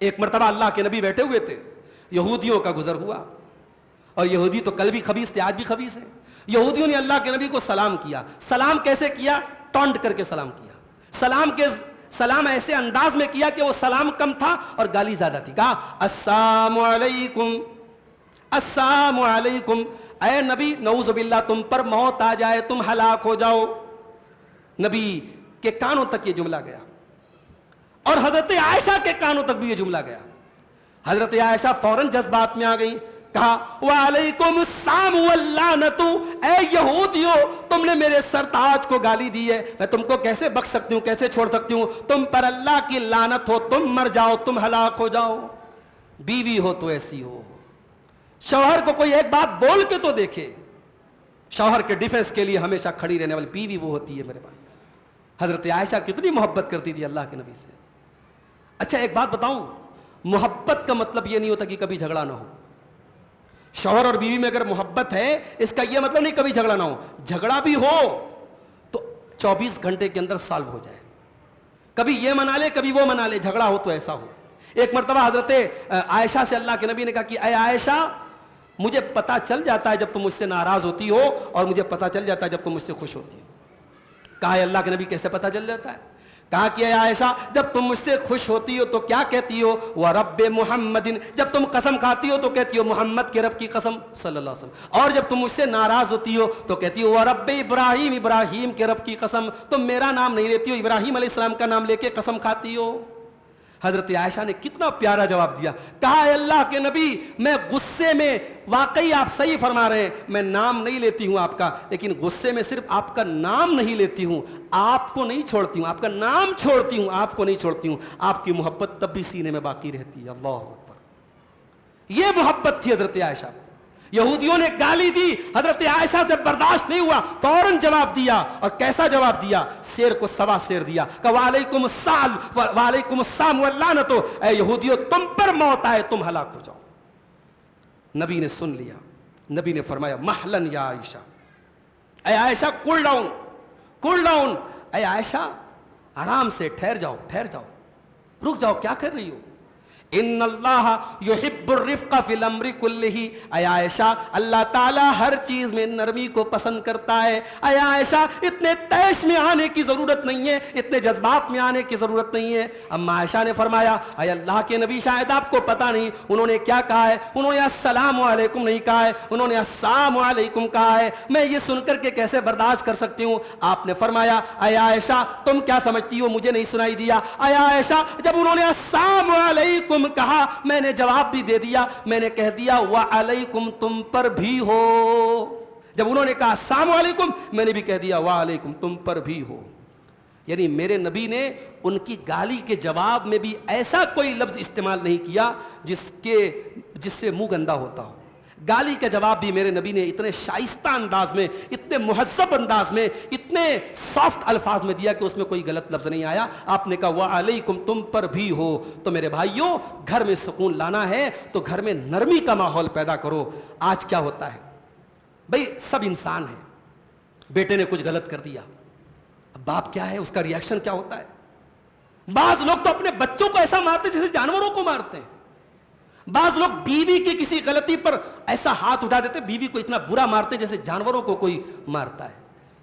ایک مرتبہ اللہ کے نبی بیٹھے ہوئے تھے، یہودیوں کا گزر ہوا، اور یہودی تو کل بھی خبیث تھے، آج بھی خبیث ہیں۔ یہودیوں نے اللہ کے نبی کو سلام کیا۔ سلام کیسے کیا؟ ٹونٹ کر کے سلام کیا، سلام ایسے انداز میں کیا کہ وہ سلام کم تھا اور گالی زیادہ تھی۔ کہا السلام علیکم، السلام علیکم، اے نبی نعوذ باللہ تم پر موت آ جائے، تم ہلاک ہو جاؤ۔ نبی کے کانوں تک یہ جملہ گیا، اور حضرت عائشہ کے کانوں تک بھی یہ جملہ گیا۔ حضرت عائشہ فوراً جذبات میں آ گئی، کہا وعلیکم السلام واللعنت، اے یہودیو تم نے میرے سرتاج کو گالی دی ہے، میں تم کو کیسے بخش سکتی ہوں، کیسے چھوڑ سکتی ہوں؟ تم پر اللہ کی لعنت ہو، تم مر جاؤ، تم ہلاک ہو جاؤ۔ بیوی ہو تو ایسی ہو، شوہر کو کوئی ایک بات بول کے تو دیکھے، شوہر کے ڈیفنس کے لیے ہمیشہ کھڑی رہنے والی بیوی وہ ہوتی ہے میرے بھائی۔ حضرت عائشہ کتنی محبت کرتی تھی اللہ کے نبی سے۔ اچھا ایک بات بتاؤں، محبت کا مطلب یہ نہیں ہوتا کہ کبھی جھگڑا نہ ہو۔ شوہر اور بیوی میں اگر محبت ہے اس کا یہ مطلب نہیں کبھی جھگڑا نہ ہو، جھگڑا بھی ہو تو 24 گھنٹے کے اندر سالو ہو جائے، کبھی یہ منا لے کبھی وہ منا لے، جھگڑا ہو تو ایسا ہو۔ ایک مرتبہ حضرت عائشہ سے اللہ کے نبی نے کہا کہ اے عائشہ مجھے پتا چل جاتا ہے جب تم مجھ سے ناراض ہوتی ہو، اور مجھے پتا چل جاتا ہے جب تم مجھ سے خوش ہوتی ہو۔ کہا اللہ کے نبی کیسے پتا چل جاتا ہے؟ کہا کہ اے عائشہ جب تم مجھ سے خوش ہوتی ہو تو کیا کہتی ہو؟ وَرَبِّ مُحَمَّدٍ، جب تم قسم کھاتی ہو تو کہتی ہو محمد کے رب کی قسم صلی اللہ علیہ وسلم، اور جب تم مجھ سے ناراض ہوتی ہو تو کہتی ہو وَرَبِّ ابراہیم، ابراہیم کے رب کی قسم، تم میرا نام نہیں لیتی ہو، ابراہیم علیہ السلام کا نام لے کے قسم کھاتی ہو۔ حضرت عائشہ نے کتنا پیارا جواب دیا، کہا اے اللہ کے نبی میں غصے میں، واقعی آپ صحیح فرما رہے ہیں، میں نام نہیں لیتی ہوں آپ کا، لیکن غصے میں صرف آپ کا نام نہیں لیتی ہوں، آپ کو نہیں چھوڑتی ہوں، آپ کا نام چھوڑتی ہوں، آپ کو نہیں چھوڑتی ہوں، آپ کی محبت تب بھی سینے میں باقی رہتی ہے۔ اللہ اکبر، یہ محبت تھی حضرت عائشہ کو۔ یہودیوں نے گالی دی، حضرت عائشہ سے برداشت نہیں ہوا، فوراً جواب دیا، اور کیسا جواب دیا؟ شیر کو سوا شیر دیا، کہ وعلیکم السلام وعلیکم السلام واللعنت، اے یہودیوں تم پر موت آئے، تم ہلاک ہو جاؤ۔ نبی نے سن لیا، نبی نے فرمایا محلن یا عائشہ، اے عائشہ کول ڈاؤن، کول ڈاؤن، اے عائشہ آرام سے ٹھہر جاؤ، ٹھہر جاؤ، رک جاؤ، کیا کر رہی ہو؟ ان اللہ یحب الرفق فی الامر کلہ، اے عائشہ اللہ تعالیٰ ہر چیز میں نرمی کو پسند کرتا ہے۔ اے عائشہ اتنے طیش میں آنے کی ضرورت نہیں ہے، اتنے جذبات میں آنے کی ضرورت نہیں ہے۔ اما عائشہ نے فرمایا اے اللہ کے نبی شاید آپ کو پتہ نہیں انہوں نے کیا کہا ہے، انہوں نے السلام علیکم نہیں کہا ہے، انہوں نے السلام علیکم کہا ہے، میں یہ سن کر کے کیسے برداشت کر سکتی ہوں؟ آپ نے فرمایا اے عائشہ تم کیا سمجھتی ہو مجھے نہیں سنائی دیا؟ اے عائشہ جب انہوں نے السلام علیکم کہا میں نے جواب بھی دے دیا، میں نے کہہ دیا وعلیکم تم پر بھی ہو۔ جب انہوں نے کہا السلام علیکم میں نے بھی کہہ دیا وعلیکم تم پر بھی ہو۔ یعنی میرے نبی نے ان کی گالی کے جواب میں بھی ایسا کوئی لفظ استعمال نہیں کیا جس سے منہ گندا ہوتا ہو، گالی کا جواب بھی میرے نبی نے اتنے شائستہ انداز میں، اتنے مہذب انداز میں، اتنے سافٹ الفاظ میں دیا کہ اس میں کوئی غلط لفظ نہیں آیا. آپ نے کہا وعلیکم، تم پر بھی ہو. تو میرے بھائیوں، گھر میں سکون لانا ہے تو گھر میں نرمی کا ماحول پیدا کرو. آج کیا ہوتا ہے بھئی، سب انسان ہیں. بیٹے نے کچھ غلط کر دیا، اب باپ کیا ہے، اس کا ریاکشن کیا ہوتا ہے؟ بعض لوگ تو اپنے بچوں کو ایسا مارتے جیسے جانوروں کو مارتے ہیں. بعض لوگ بیوی کی کسی غلطی پر ایسا ہاتھ اٹھا دیتے، بیوی کو اتنا برا مارتے جیسے جانوروں کو کوئی مارتا ہے.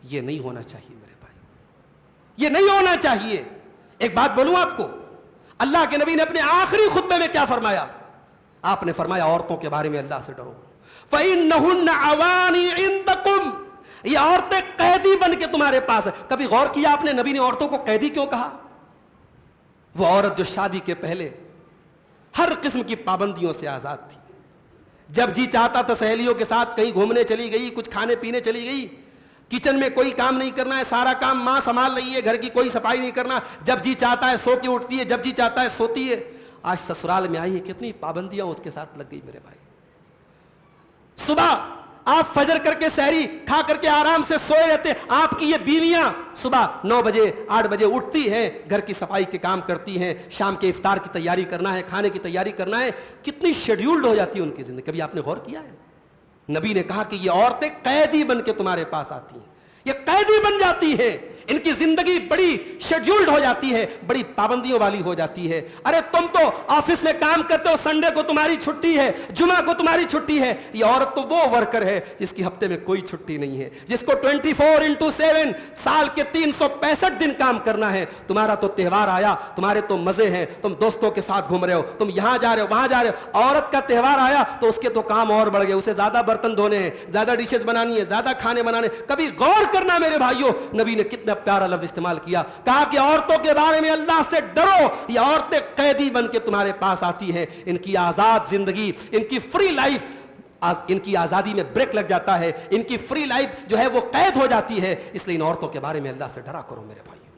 یہ نہیں ہونا چاہیے میرے بھائی، یہ نہیں ہونا چاہیے. ایک بات بولوں آپ کو، اللہ کے نبی نے اپنے آخری خطبے میں کیا فرمایا؟ آپ نے فرمایا عورتوں کے بارے میں اللہ سے ڈرو. فَإِنَّهُنَّ عَوَانِي عِندَكُمْ، یہ عورتیں قیدی بن کے تمہارے پاس ہیں. کبھی غور کیا آپ نے نبی نے عورتوں کو قیدی کیوں کہا؟ وہ عورت جو شادی کے پہلے ہر قسم کی پابندیوں سے آزاد تھی. جب جی چاہتا تھا سہیلیوں کے ساتھ کہیں گھومنے چلی گئی، کچھ کھانے پینے چلی گئی. کچن میں کوئی کام نہیں کرنا ہے، سارا کام ماں سنبھال رہی ہے، گھر کی کوئی صفائی نہیں کرنا. جب جی چاہتا ہے سو کے اٹھتی ہے، جب جی چاہتا ہے سوتی ہے. آج سسرال میں آئی ہے، کتنی پابندیاں اس کے ساتھ لگ گئی میرے بھائی. صبح آپ فجر کر کے سحری کھا کر کے آرام سے سوئے رہتے ہیں، آپ کی یہ بیویاں صبح 9 بجے 8 بجے اٹھتی ہیں، گھر کی صفائی کے کام کرتی ہیں، شام کے افطار کی تیاری کرنا ہے، کھانے کی تیاری کرنا ہے. کتنی شیڈیولڈ ہو جاتی ہے ان کی زندگی. کبھی آپ نے غور کیا ہے؟ نبی نے کہا کہ یہ عورتیں قیدی بن کے تمہارے پاس آتی ہیں، یہ قیدی بن جاتی ہیں، ان کی زندگی بڑی شیڈیولڈ ہو جاتی ہے، بڑی پابندیوں والی ہو جاتی ہے. ارے تم تو آفس میں کام کرتے ہو، سنڈے کو تمہاری چھٹی ہے، جمعہ کو تمہاری چھٹی ہے. یہ عورت تو وہ ورکر ہے جس کی ہفتے میں کوئی چھٹی نہیں ہے، جس کو 24/7 سال کے 365 دن کام کرنا ہے. تمہارا تو تہوار آیا، تمہارے تو مزے ہیں، تم دوستوں کے ساتھ گھوم رہے ہو، تم یہاں جا رہے ہو وہاں جا رہے ہو. عورت کا تہوار آیا تو اس کے تو کام اور بڑھ گئے، اسے زیادہ برتن دھونے ہیں، زیادہ ڈشز بنانی ہے، زیادہ کھانے بنانے. کبھی غور کرنا میرے بھائیوں، نبی نے کتنا پیارا لفظ استعمال کیا. کہا کہ عورتوں کے بارے میں اللہ سے ڈرو، یہ عورتیں قیدی بن کے تمہارے پاس آتی ہیں. ان کی آزاد زندگی، ان کی فری لائف، ان کی آزادی میں بریک لگ جاتا ہے، ان کی فری لائف جو ہے وہ قید ہو جاتی ہے. اس لیے ان عورتوں کے بارے میں اللہ سے ڈرا کرو میرے بھائیوں.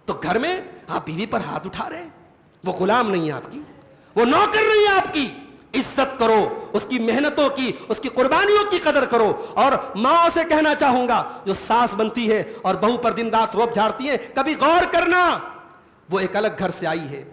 تو گھر میں آپ بیوی پر ہاتھ اٹھا رہے ہیں، وہ غلام نہیں ہے آپ کی، وہ نوکر نہیں ہے آپ کی. عزت کرو، اس کی محنتوں کی، اس کی قربانیوں کی قدر کرو. اور ماں سے کہنا چاہوں گا جو ساس بنتی ہے اور بہو پر دن رات روب جھاڑتی ہے، کبھی غور کرنا، وہ ایک الگ گھر سے آئی ہے،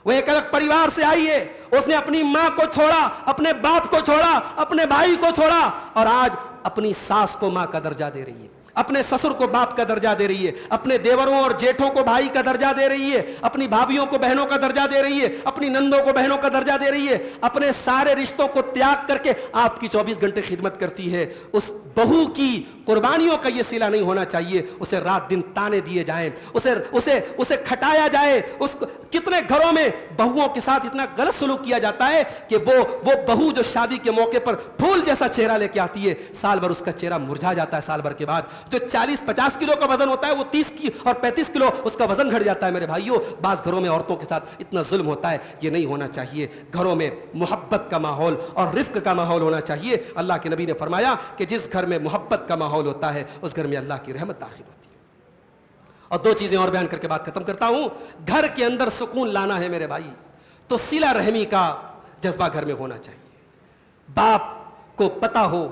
وہ ایک الگ پریوار سے آئی ہے. اس نے اپنی ماں کو چھوڑا، اپنے باپ کو چھوڑا، اپنے بھائی کو چھوڑا، اور آج اپنی ساس کو ماں کا درجہ دے رہی ہے، اپنے سسر کو باپ کا درجہ دے رہی ہے، اپنے دیوروں اور جیٹھوں کو بھائی کا درجہ دے رہی ہے، اپنی بھابھیوں کو بہنوں کا درجہ دے رہی ہے، اپنی نندوں کو بہنوں کا درجہ دے رہی ہے. اپنے سارے رشتوں کو تیاگ کر کے آپ کی 24 گھنٹے خدمت کرتی ہے. اس بہو کی قربانیوں کا یہ صلہ نہیں ہونا چاہیے. اسے رات دن تانے دیے جائیں، اسے کھٹایا جائے. کتنے گھروں میں بہوؤں کے ساتھ اتنا غلط سلوک کیا جاتا ہے کہ وہ بہو جو شادی کے موقع پر پھول جیسا چہرہ لے کے آتی ہے، سال بھر اس کا چہرہ مرجھا جاتا ہے. سال بھر کے بعد جو 40-50 کلو کا وزن ہوتا ہے وہ 30 اور 35 کلو اس کا وزن گھٹ جاتا ہے. میرے بھائیوں، بعض گھروں میں عورتوں کے ساتھ اتنا ظلم ہوتا ہے، یہ نہیں ہونا چاہیے. گھروں میں محبت کا ماحول اور رفق کا ماحول ہونا چاہیے. اللہ کے نبی نے فرمایا کہ جس گھر میں محبت کا ماحول ہوتا ہے اس گھر میں اللہ کی رحمت داخل ہوتی ہے. اور 2 چیزیں اور بیان کر کے بات ختم کرتا ہوں. گھر کے اندر سکون لانا ہے میرے بھائی تو صلہ رحمی کا جذبہ گھر میں ہونا چاہیے. باپ کو پتا ہو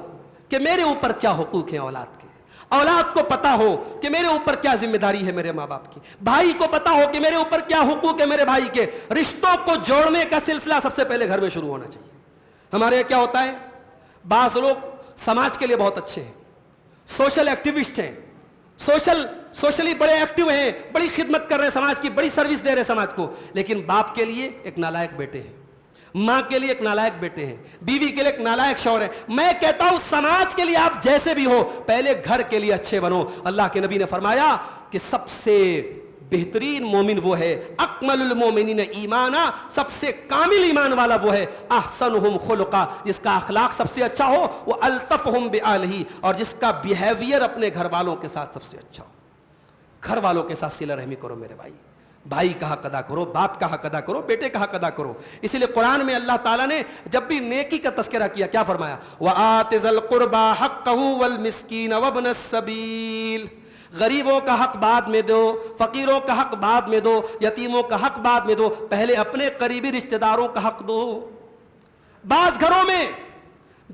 کہ میرے اوپر کیا حقوق ہیں اولاد کے، اولاد کو پتا ہو کہ میرے اوپر کیا ذمہ داری ہے میرے ماں باپ کی، بھائی کو پتا ہو کہ میرے اوپر کیا حقوق ہے میرے بھائی کے. رشتوں کو جوڑنے کا سلسلہ سب سے پہلے گھر میں شروع ہونا چاہیے. ہمارے یہاں کیا ہوتا ہے، بعض لوگ سماج کے لیے بہت اچھے ہیں، سوشل ایکٹیوسٹ ہیں، سوشلی بڑے ایکٹیو ہیں، بڑی خدمت کر رہے ہیں سماج کی، بڑی سروس دے رہے ہیں سماج کو، لیکن باپ کے لیے ایک نالائق بیٹے ہیں، ماں کے لیے ایک نالائق بیٹے ہیں، بیوی کے لیے ایک نالائق شوہر ہے. میں کہتا ہوں سماج کے لیے آپ جیسے بھی ہو، پہلے گھر کے لیے اچھے بنو. اللہ کے نبی نے فرمایا کہ سب سے بہترین مومن وہ ہے، اکمل المومنین ایمانا، سب سے کامل ایمان والا وہ ہے، احسنہم خلقا، جس کا اخلاق سب سے اچھا ہو، وہ الطفہم بآلہ، اور جس کا بیہیویئر اپنے گھر والوں کے ساتھ سب سے اچھا ہو. گھر والوں کے ساتھ صلہ رحمی کرو میرے بھائی. بھائی کا حق ادا کرو، باپ کا حق ادا کرو، بیٹے کا حق ادا کرو. اسی لیے قرآن میں اللہ تعالیٰ نے جب بھی نیکی کا تذکرہ کیا، کیا فرمایا؟ وَآتِ ذَا الْقُرْبَى حَقَّهُ وَالْمِسْكِينَ وَابْنَ السَّبِيلِ. غریبوں کا حق بعد میں دو، فقیروں کا حق بعد میں دو، یتیموں کا حق بعد میں دو، پہلے اپنے قریبی رشتہ داروں کا حق دو. بعض گھروں میں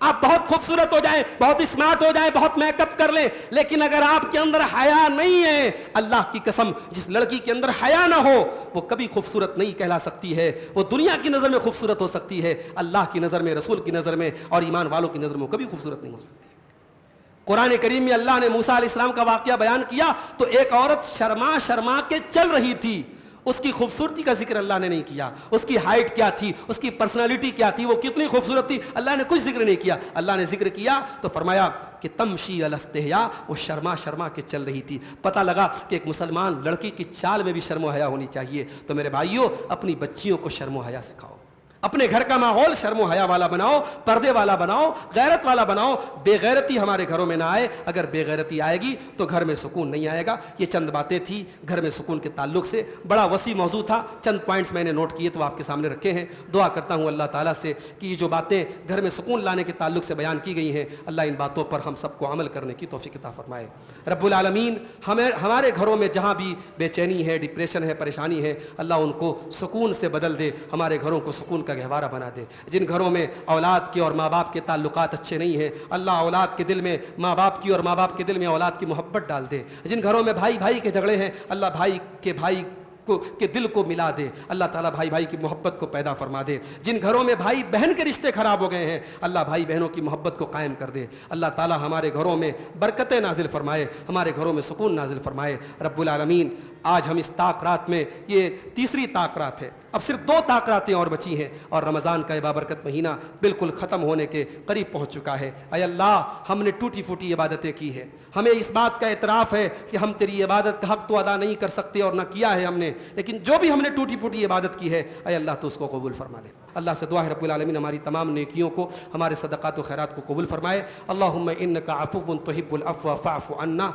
آپ بہت خوبصورت ہو جائیں، بہت اسمارٹ ہو جائیں، بہت میک اپ کر لیں، لیکن اگر آپ کے اندر حیا نہیں ہے، اللہ کی قسم جس لڑکی کے اندر حیا نہ ہو وہ کبھی خوبصورت نہیں کہلا سکتی ہے. وہ دنیا کی نظر میں خوبصورت ہو سکتی ہے، اللہ کی نظر میں، رسول کی نظر میں اور ایمان والوں کی نظر میں وہ کبھی خوبصورت نہیں ہو سکتی. قرآن کریم میں اللہ نے موسیٰ علیہ السلام کا واقعہ بیان کیا تو ایک عورت شرما شرما کے چل رہی تھی، اس کی خوبصورتی کا ذکر اللہ نے نہیں کیا، اس کی ہائٹ کیا تھی، اس کی پرسنالٹی کیا تھی، وہ کتنی خوبصورت تھی، اللہ نے کچھ ذکر نہیں کیا. اللہ نے ذکر کیا تو فرمایا کہ تمشی علی استحیاء، وہ شرما شرما کے چل رہی تھی. پتہ لگا کہ ایک مسلمان لڑکی کی چال میں بھی شرم و حیا ہونی چاہیے. تو میرے بھائیوں، اپنی بچیوں کو شرم و حیا سکھاؤ، اپنے گھر کا ماحول شرم و حیا والا بناؤ، پردے والا بناؤ، غیرت والا بناؤ. بے غیرتی ہمارے گھروں میں نہ آئے. اگر بے غیرتی آئے گی تو گھر میں سکون نہیں آئے گا. یہ چند باتیں تھی گھر میں سکون کے تعلق سے. بڑا وسیع موضوع تھا، چند پوائنٹس میں نے نوٹ کیے تو آپ کے سامنے رکھے ہیں. دعا کرتا ہوں اللہ تعالیٰ سے کہ یہ جو باتیں گھر میں سکون لانے کے تعلق سے بیان کی گئی ہیں، اللہ ان باتوں پر ہم سب کو عمل کرنے کی توفیق عطا فرمائے. رب العالمین ہمارے گھروں میں جہاں بھی بے چینی ہے، ڈپریشن ہے، پریشانی ہے، اللہ ان کو سکون سے بدل دے، ہمارے گھروں کو سکون کا گہوارہ بنا دے. جن گھروں میں اولاد کے اور ماں باپ کے تعلقات اچھے نہیں ہیں، اللہ اولاد کے دل میں ماں باپ کی اور ماں باپ کے دل میں اولاد کی محبت ڈال دے. جن گھروں میں بھائی بھائی کے جھگڑے ہیں، اللہ بھائی کے دل کو ملا دے. اللہ تعالیٰ بھائی بھائی کی محبت کو پیدا فرما دے. جن گھروں میں بھائی بہن کے رشتے خراب ہو گئے ہیں، اللہ بھائی بہنوں کی محبت کو قائم کر دے. اللہ تعالیٰ ہمارے گھروں میں برکتیں نازل فرمائے، ہمارے گھروں میں سکون نازل فرمائے. رب العالمین، آج ہم اس طاق رات میں، یہ تیسری طاق رات ہے، اب صرف 2 طاق راتیں اور بچی ہیں اور رمضان کا بابرکت مہینہ بالکل ختم ہونے کے قریب پہنچ چکا ہے. اے اللہ، ہم نے ٹوٹی پھوٹی عبادتیں کی ہیں، ہمیں اس بات کا اعتراف ہے کہ ہم تیری عبادت کا حق تو ادا نہیں کر سکتے اور نہ کیا ہے ہم نے، لیکن جو بھی ہم نے ٹوٹی پھوٹی عبادت کی ہے، اے اللہ تو اس کو قبول فرما لے. اللہ سے دعا ہے رب العالمین ہماری تمام نیکیوں کو، ہمارے صدقات و خیرات کو قبول فرمائے. اللہم انک عفو تحب العفو فاعف عنا.